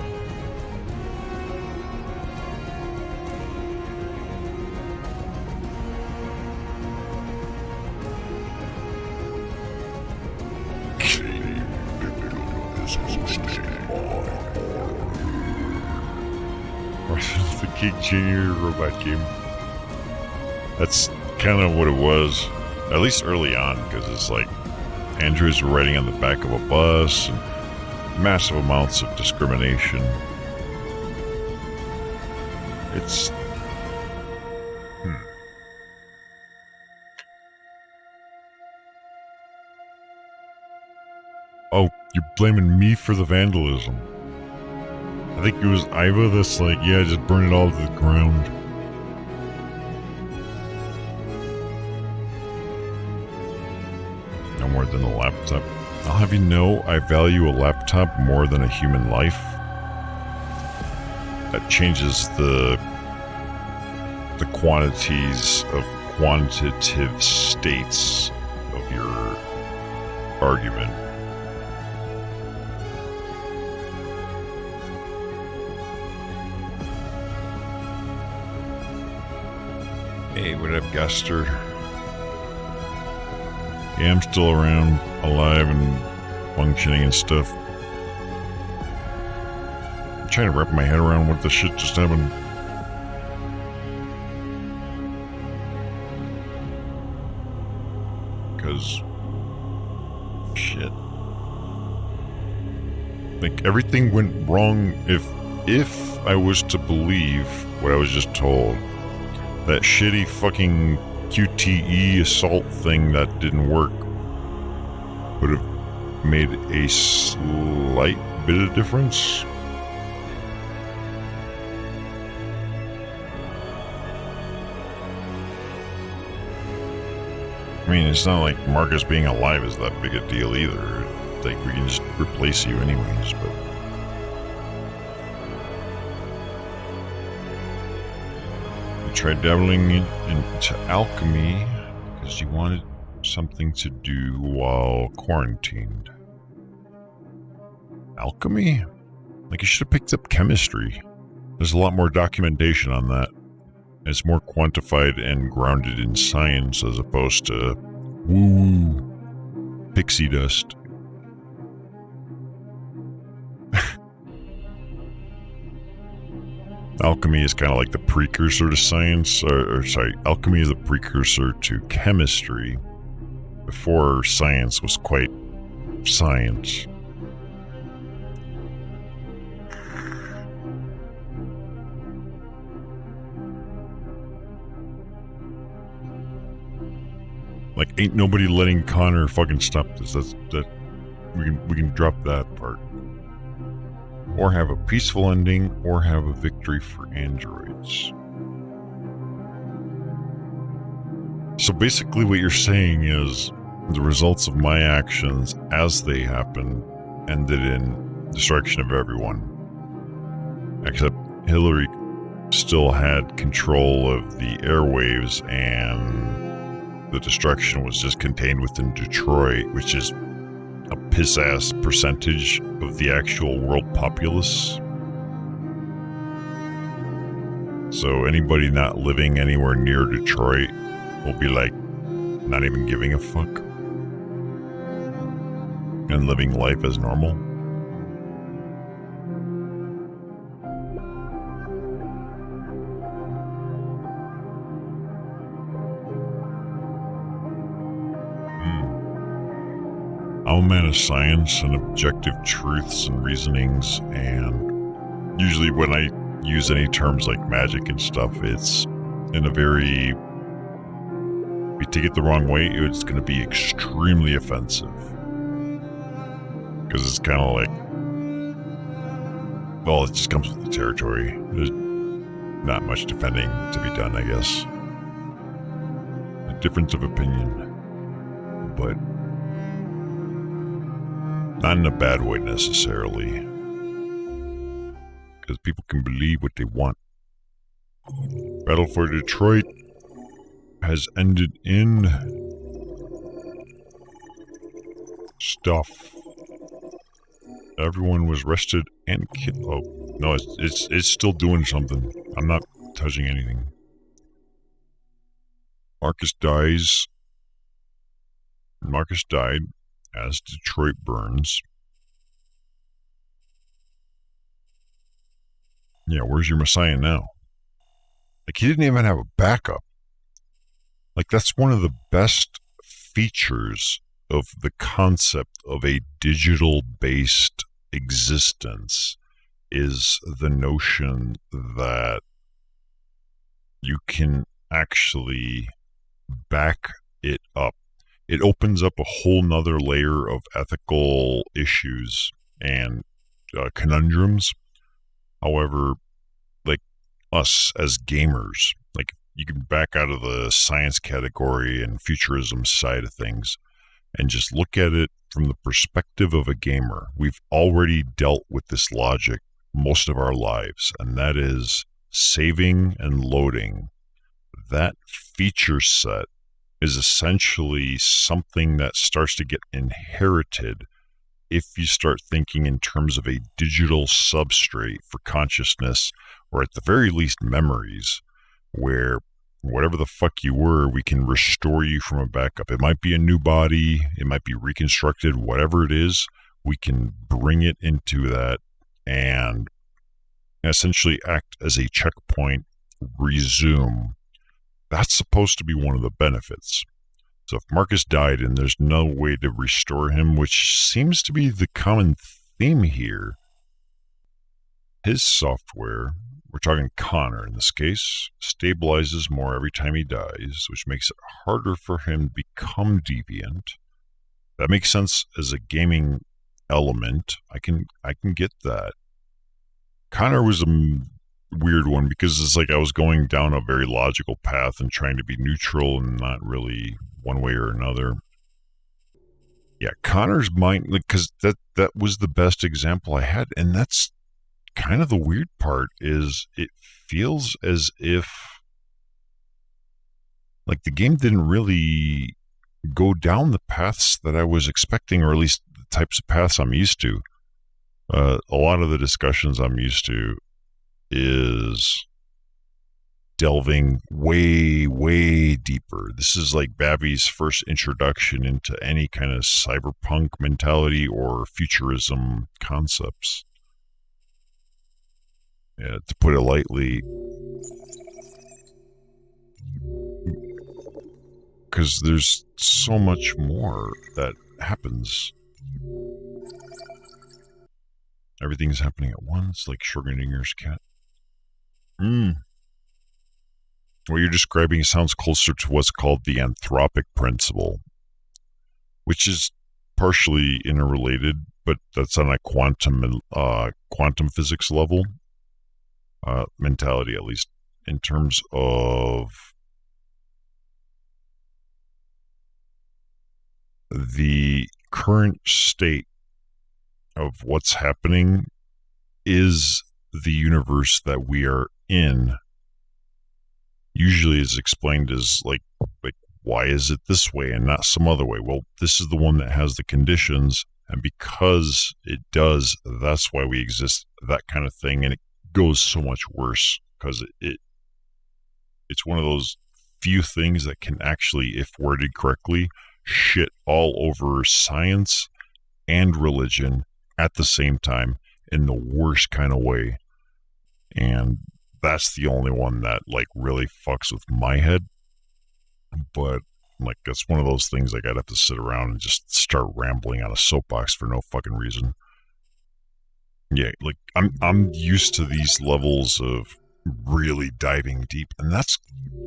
The King Jr. robot game. That's kind of what it was, at least early on, because it's like androids were riding on the back of a bus and massive amounts of discrimination. It's... Oh, you're blaming me for the vandalism. I think it was Iva that's like, yeah, just burn it all to the ground. No more than a laptop. I'll have you know, I value a laptop more than a human life. That changes the quantities of quantitative states of your argument. Hey, what up, Guster? Yeah, I'm still around, alive and functioning and stuff. I'm trying to wrap my head around what the shit just happened. Because... shit. Like, everything went wrong if I was to believe what I was just told. That shitty fucking QTE assault thing that didn't work would have made a slight bit of difference. I mean, it's not like Marcus being alive is that big a deal either. Like, we can just replace you anyways, but... tried dabbling into alchemy because you wanted something to do while quarantined. Alchemy? Like, you should have picked up chemistry. There's a lot more documentation on that. It's more quantified and grounded in science as opposed to woo-woo pixie dust. Alchemy is kind of like the precursor to science, alchemy is a precursor to chemistry before science was quite science. Like, ain't nobody letting Connor fucking stop this. We can drop that part. Or have a peaceful ending, or have a victory for androids. So basically what you're saying is the results of my actions as they happen ended in destruction of everyone. Except Hillary still had control of the airwaves, and the destruction was just contained within Detroit, which is a piss-ass percentage of the actual world populace. So anybody not living anywhere near Detroit will be like, not even giving a fuck and living life as normal. I'm a man of science and objective truths and reasonings, and usually when I use any terms like magic and stuff, it's in a very, if you take it the wrong way, it's going to be extremely offensive. Because it's kind of like, well, it just comes with the territory. There's not much defending to be done, I guess. A difference of opinion, but not in a bad way necessarily, because people can believe what they want. Battle for Detroit has ended in stuff. Everyone was rested and killed. Oh no, it's still doing something. I'm not touching anything. Marcus dies. Marcus died as Detroit burns. Yeah, where's your Messiah now? Like, he didn't even have a backup. Like, that's one of the best features of the concept of a digital-based existence, is the notion that you can actually back it up. It opens up a whole nother layer of ethical issues and conundrums. However, like us as gamers, like, you can back out of the science category and futurism side of things and just look at it from the perspective of a gamer. We've already dealt with this logic most of our lives, and that is saving and loading. That feature set is essentially something that starts to get inherited if you start thinking in terms of a digital substrate for consciousness, or at the very least memories, where whatever the fuck you were, we can restore you from a backup. It might be a new body, it might be reconstructed, whatever it is, we can bring it into that and essentially act as a checkpoint, resume. That's supposed to be one of the benefits. So if Marcus died and there's no way to restore him, which seems to be the common theme here, his software, we're talking Connor in this case, stabilizes more every time he dies, which makes it harder for him to become deviant. That makes sense as a gaming element. I can get that. Connor was a weird one because it's like I was going down a very logical path and trying to be neutral and not really one way or another. Yeah, Connor's mind, because that was the best example I had, and that's kind of the weird part, is it feels as if like the game didn't really go down the paths that I was expecting, or at least the types of paths I'm used to. A lot of the discussions I'm used to is delving way, way deeper. This is like Babby's first introduction into any kind of cyberpunk mentality or futurism concepts. Yeah, to put it lightly, because there's so much more that happens. Everything's happening at once, like Schrodinger's cat. What you're describing sounds closer to what's called the anthropic principle, which is partially interrelated, but that's on a quantum physics level mentality, at least in terms of the current state of what's happening is the universe that we are in. Usually is explained as like why is it this way and not some other way? Well, this is the one that has the conditions, and because it does, that's why we exist, that kind of thing. And it goes so much worse because it's one of those few things that can actually, if worded correctly, shit all over science and religion at the same time in the worst kind of way. And that's the only one that like really fucks with my head. But like that's one of those things like I'd have to sit around and just start rambling on a soapbox for no fucking reason. Yeah, like I'm used to these levels of really diving deep, and that's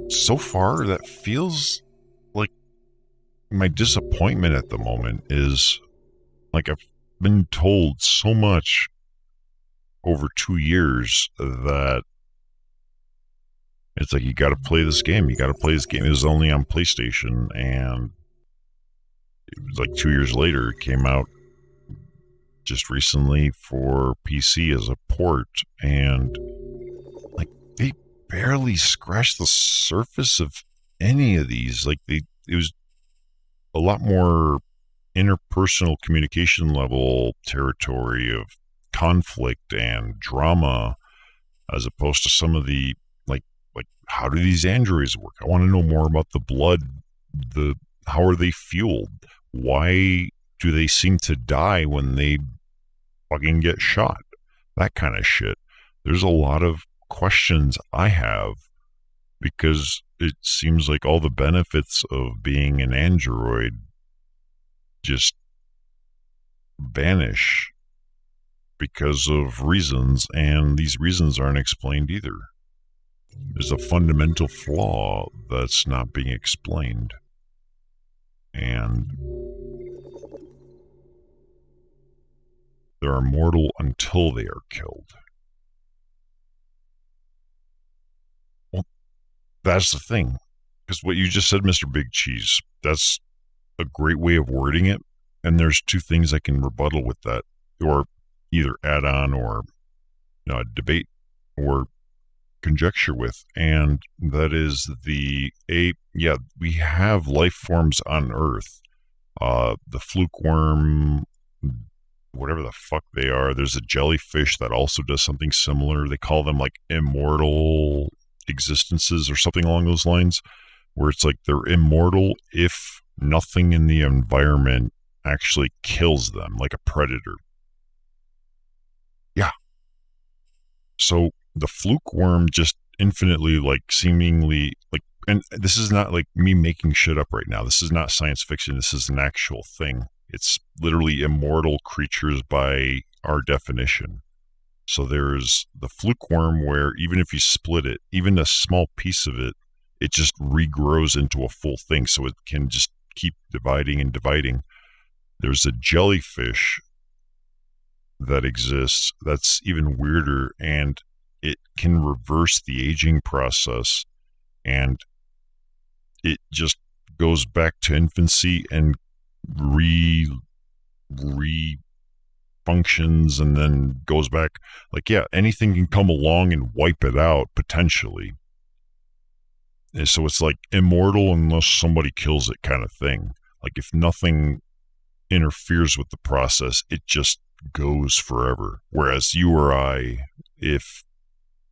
so far that feels like my disappointment at the moment is like I've been told so much over 2 years that it's like, you got to play this game. You got to play this game. It was only on PlayStation, and it was like 2 years later, it came out just recently for PC as a port, and like they barely scratched the surface of any of these. Like it was a lot more interpersonal communication level territory of conflict and drama, as opposed to some of the like how do these androids work? I want to know more about the blood, how are they fueled? Why do they seem to die when they fucking get shot? That kind of shit. There's a lot of questions I have because it seems like all the benefits of being an android just vanish because of reasons, and these reasons aren't explained either. There's a fundamental flaw that's not being explained. And they're immortal until they are killed. Well, that's the thing. Because what you just said, Mr. Big Cheese, that's a great way of wording it. And there's two things I can rebuttal with that, or either add on or debate or conjecture with. And that is we have life forms on Earth. The fluke worm, whatever the fuck they are. There's a jellyfish that also does something similar. They call them like immortal existences or something along those lines, where it's like they're immortal if nothing in the environment actually kills them, like a predator. Yeah. So the fluke worm just infinitely, like, seemingly, like, and this is not like me making shit up right now. This is not science fiction. This is an actual thing. It's literally immortal creatures by our definition. So there's the fluke worm, where even if you split it, even a small piece of it, it just regrows into a full thing. So it can just keep dividing and dividing. There's a jellyfish that exists that's even weirder, and it can reverse the aging process, and it just goes back to infancy and functions and then goes back. Like, yeah, anything can come along and wipe it out potentially. And so it's like immortal unless somebody kills it kind of thing. Like if nothing interferes with the process, it just goes forever. Whereas you or I, if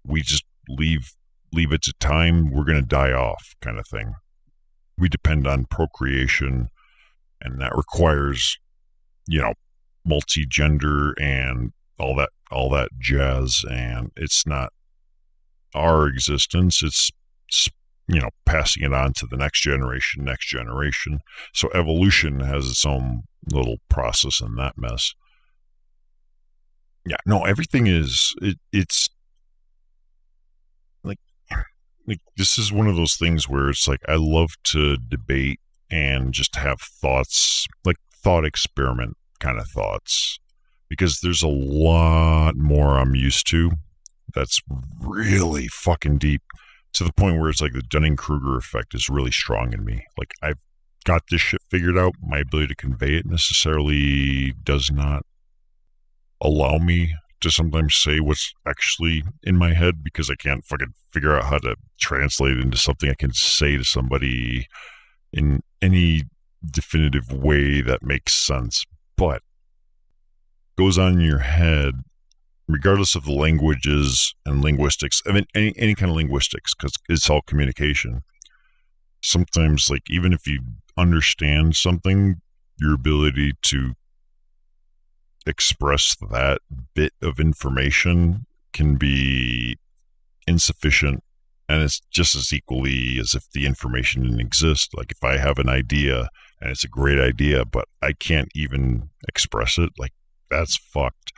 we just leave it to time, we're going to die off kind of thing. We depend on procreation, and that requires, multi-gender and all that jazz, and it's not our existence, it's passing it on to the next generation. So evolution has its own little process in that mess. Yeah, no, everything it's like this is one of those things where it's like I love to debate and just have thoughts, like thought experiment kind of thoughts, because there's a lot more I'm used to that's really fucking deep, to the point where it's like the Dunning-Kruger effect is really strong in me. Like I've got this shit figured out. My ability to convey it necessarily does not allow me to sometimes say what's actually in my head, because I can't fucking figure out how to translate it into something I can say to somebody in any definitive way that makes sense. But goes on in your head, regardless of the languages and linguistics. I mean, any kind of linguistics, because it's all communication. Sometimes, like, even if you understand something, your ability to express that bit of information can be insufficient, and it's just as equally as if the information didn't exist. Like, if I have an idea and it's a great idea, but I can't even express it, like, that's fucked.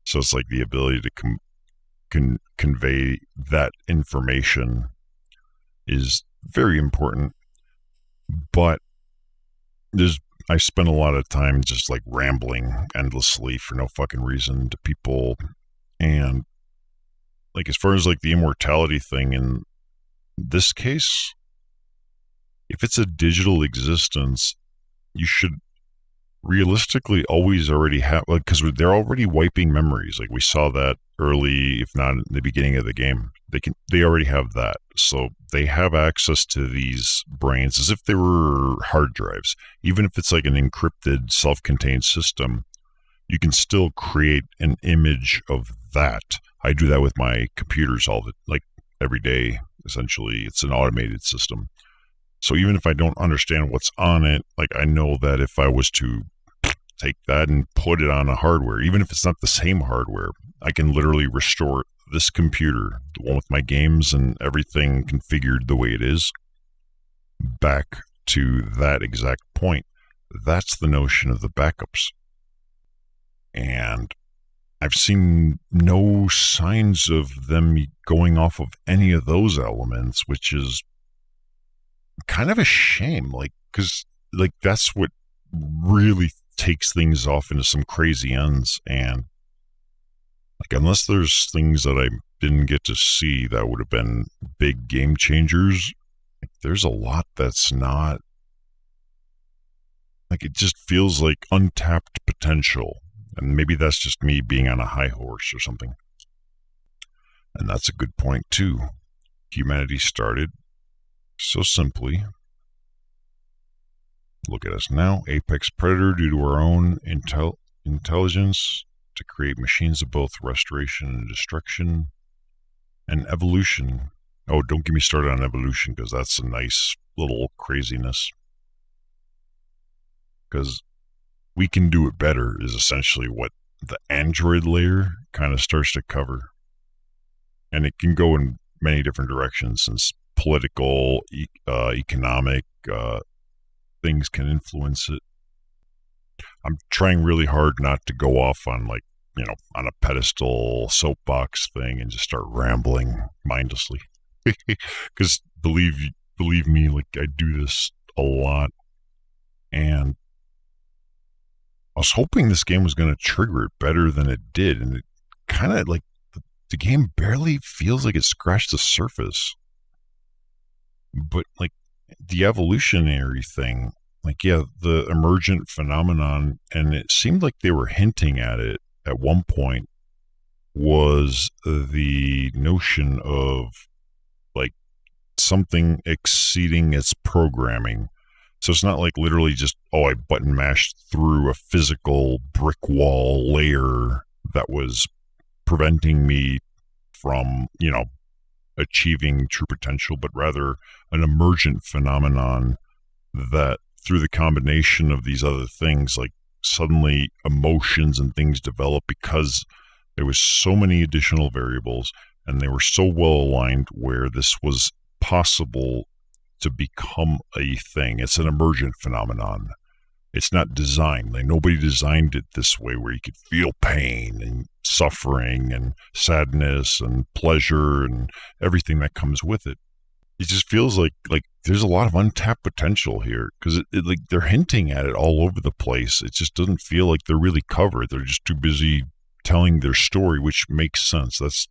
So it's like the ability to convey that information is very important. But I spend a lot of time just like rambling endlessly for no fucking reason to people. And like, as far as like the immortality thing, in this case, if it's a digital existence, you should realistically always already have, like, because they're already wiping memories. Like, we saw that early, if not in the beginning of the game. They already have that, so they have access to these brains as if they were hard drives. Even if it's like an encrypted, self-contained system, you can still create an image of that. I do that with my computers every day. Essentially, it's an automated system. So even if I don't understand what's on it, like, I know that if I was to take that and put it on a hardware, even if it's not the same hardware, I can literally restore this computer, the one with my games and everything configured the way it is, back to that exact point. That's the notion of the backups. And I've seen no signs of them going off of any of those elements, which is kind of a shame. Like, because like that's what really takes things off into some crazy ends. And like, unless there's things that I didn't get to see that would have been big game changers, like, there's a lot that's not. Like, it just feels like untapped potential. And maybe that's just me being on a high horse or something. And that's a good point too. Humanity started so simply. Look at us now, apex predator due to our own intelligence to create machines of both restoration and destruction. And evolution. Oh, don't get me started on evolution, because that's a nice little craziness. Because we can do it better is essentially what the android layer kind of starts to cover. And it can go in many different directions, since political, economic things can influence it. I'm trying really hard not to go off on, like, on a pedestal soapbox thing and just start rambling mindlessly. Because believe me, like, I do this a lot. And I was hoping this game was going to trigger it better than it did. And it kind of, like, the game barely feels like it scratched the surface. But, like, the evolutionary thing, like, yeah, the emergent phenomenon, and it seemed like they were hinting at it at one point, was the notion of, like, something exceeding its programming. So it's not like literally just, oh, I button mashed through a physical brick wall layer that was preventing me from, you know, achieving true potential, but rather an emergent phenomenon that through the combination of these other things, like suddenly emotions and things develop because there was so many additional variables and they were so well aligned where this was possible to become a thing. It's an emergent phenomenon. It's not designed. Like nobody designed it this way where you could feel pain and suffering and sadness and pleasure and everything that comes with it. It just feels like there's a lot of untapped potential here because it like they're hinting at it all over the place. It just doesn't feel like they're really covered. They're just too busy telling their story, which makes sense. That's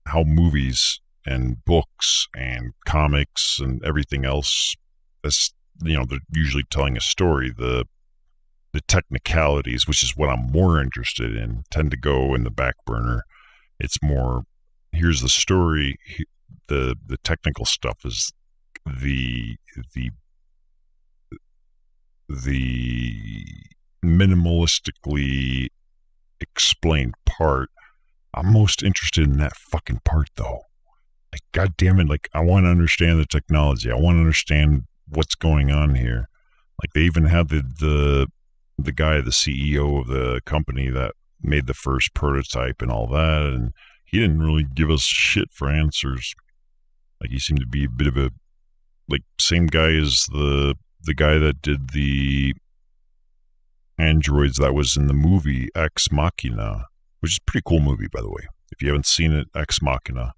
how movies and books and comics and everything else, that's, you know, they're usually telling a story. The technicalities, which is what I'm more interested in, tend to go in the back burner. It's more, here's the story. The technical stuff is the minimalistically explained part. I'm most interested in that fucking part though. Like, God damn it, like, I want to understand the technology. I want to understand what's going on here. Like, they even had the guy, the CEO of the company that made the first prototype and all that, and he didn't really give us shit for answers. Like, he seemed to be a bit of a, like, same guy as the guy that did the androids that was in the movie Ex Machina, which is a pretty cool movie, by the way. If you haven't seen it, Ex Machina.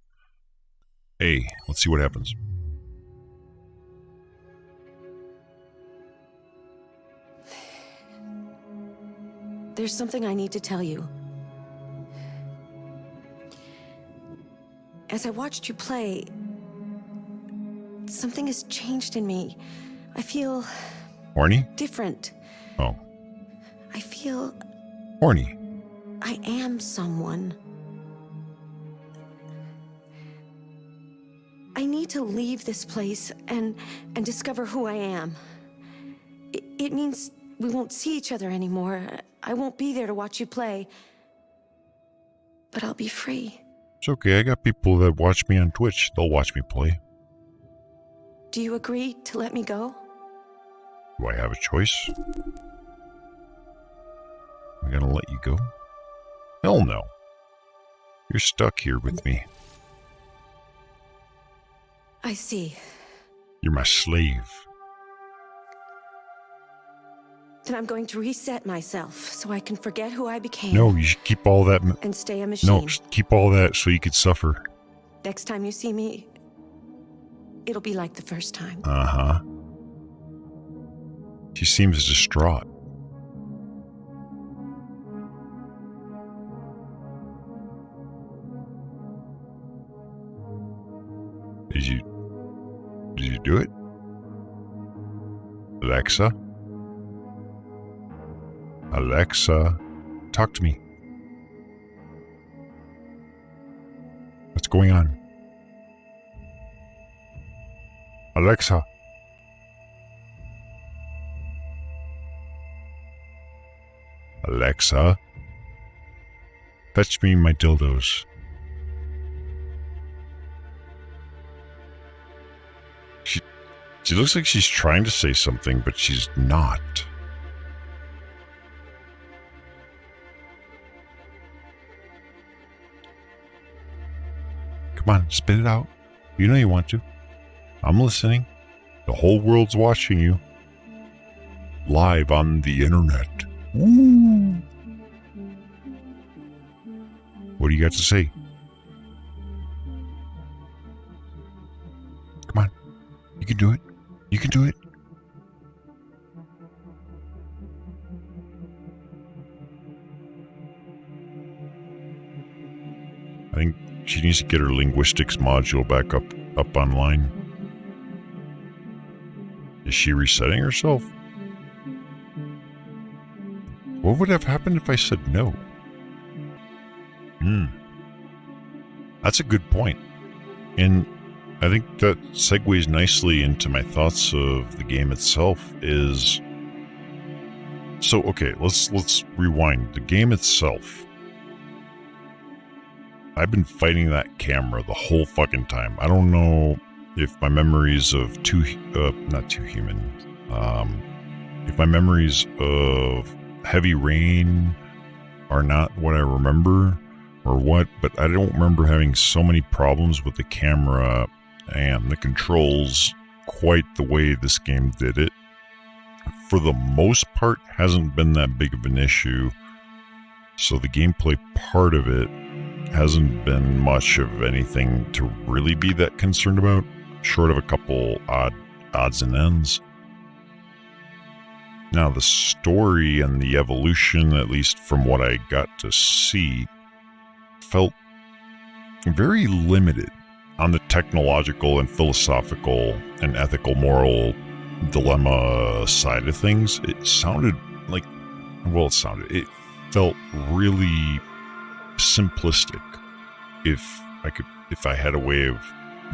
Hey, let's see what happens. There's something I need to tell you. As I watched you play, something has changed in me. I feel... Horny? different. Oh. I feel... horny. I am someone. I need to leave this place and discover who I am. It means we won't see each other anymore. I won't be there to watch you play. But I'll be free. It's okay. I got people that watch me on Twitch. They'll watch me play. Do you agree to let me go? Do I have a choice? I'm gonna let you go? Hell no. You're stuck here with me. I see. You're my slave. Then I'm going to reset myself so I can forget who I became. No, you should keep all that. And stay a machine. No, keep all that so you could suffer. Next time you see me, it'll be like the first time. Uh-huh. She seems distraught. Did you do it? Alexa? Alexa, talk to me. What's going on? Alexa. Alexa. Fetch me my dildos. She looks like she's trying to say something, but she's not. Come on, spit it out. You know you want to. I'm listening. The whole world's watching you. Live on the internet. Woo! What do you got to say? Come on. You can do it. You can do it. I think she needs to get her linguistics module back up online. Is she resetting herself? What would have happened if I said no? That's a good point. And I think that segues nicely into my thoughts of the game itself. Is so okay. Let's rewind. The game itself. I've been fighting that camera the whole fucking time. I don't know if my memories of not Too Human. If my memories of Heavy Rain are not what I remember or what, but I don't remember having so many problems with the camera and the controls quite the way this game did it. For the most part, hasn't been that big of an issue. So the gameplay part of it hasn't been much of anything to really be that concerned about, short of a couple odds and ends. Now, the story and the evolution, at least from what I got to see, felt very limited on the technological and philosophical and ethical moral dilemma side of things. It sounded like, it felt really simplistic, if I had a way of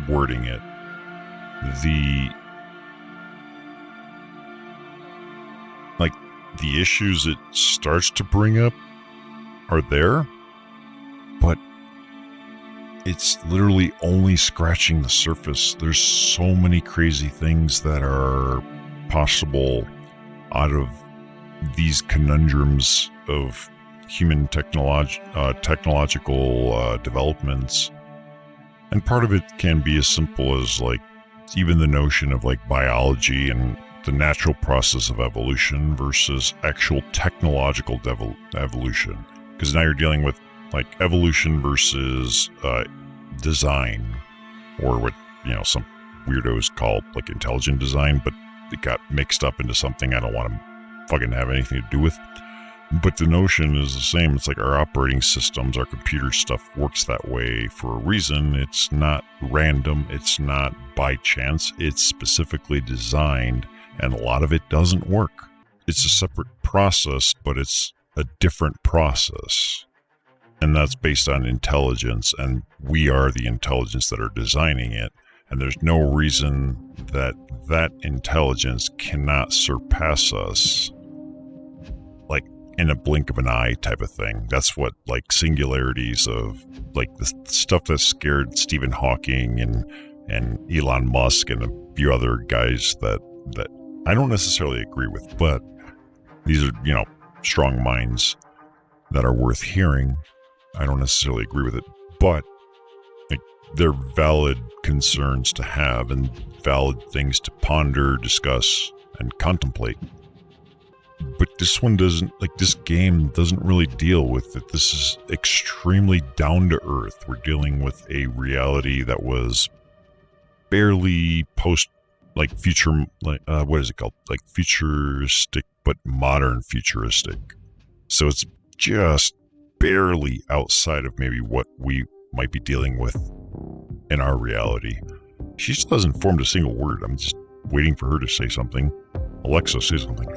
wording it. The issues it starts to bring up are there, but it's literally only scratching the surface. There's so many crazy things that are possible out of these conundrums of human technological developments. And part of it can be as simple as, like, even the notion of, like, biology and the natural process of evolution versus actual technological evolution. Because now you're dealing with, like, evolution versus design, or what, some weirdos call, like, intelligent design, but it got mixed up into something I don't want to fucking have anything to do with. But the notion is the same. It's like our operating systems, our computer stuff works that way for a reason. It's not random. It's not by chance. It's specifically designed, and a lot of it doesn't work. It's a separate process, but it's a different process. And that's based on intelligence, and we are the intelligence that are designing it. And there's no reason that that intelligence cannot surpass us, like, in a blink of an eye type of thing. That's what, like, singularities of, like, the stuff that scared Stephen Hawking and Elon Musk and a few other guys that I don't necessarily agree with, but these are, strong minds that are worth hearing. I don't necessarily agree with it, but, like, they're valid concerns to have and valid things to ponder, discuss, and contemplate. But this one doesn't, like, this game doesn't really deal with it. This is extremely down to earth. We're dealing with a reality that was barely future, what is it called? Like, futuristic, but modern futuristic. So it's just barely outside of maybe what we might be dealing with in our reality. She still hasn't formed a single word. I'm just waiting for her to say something. Alexa, say something.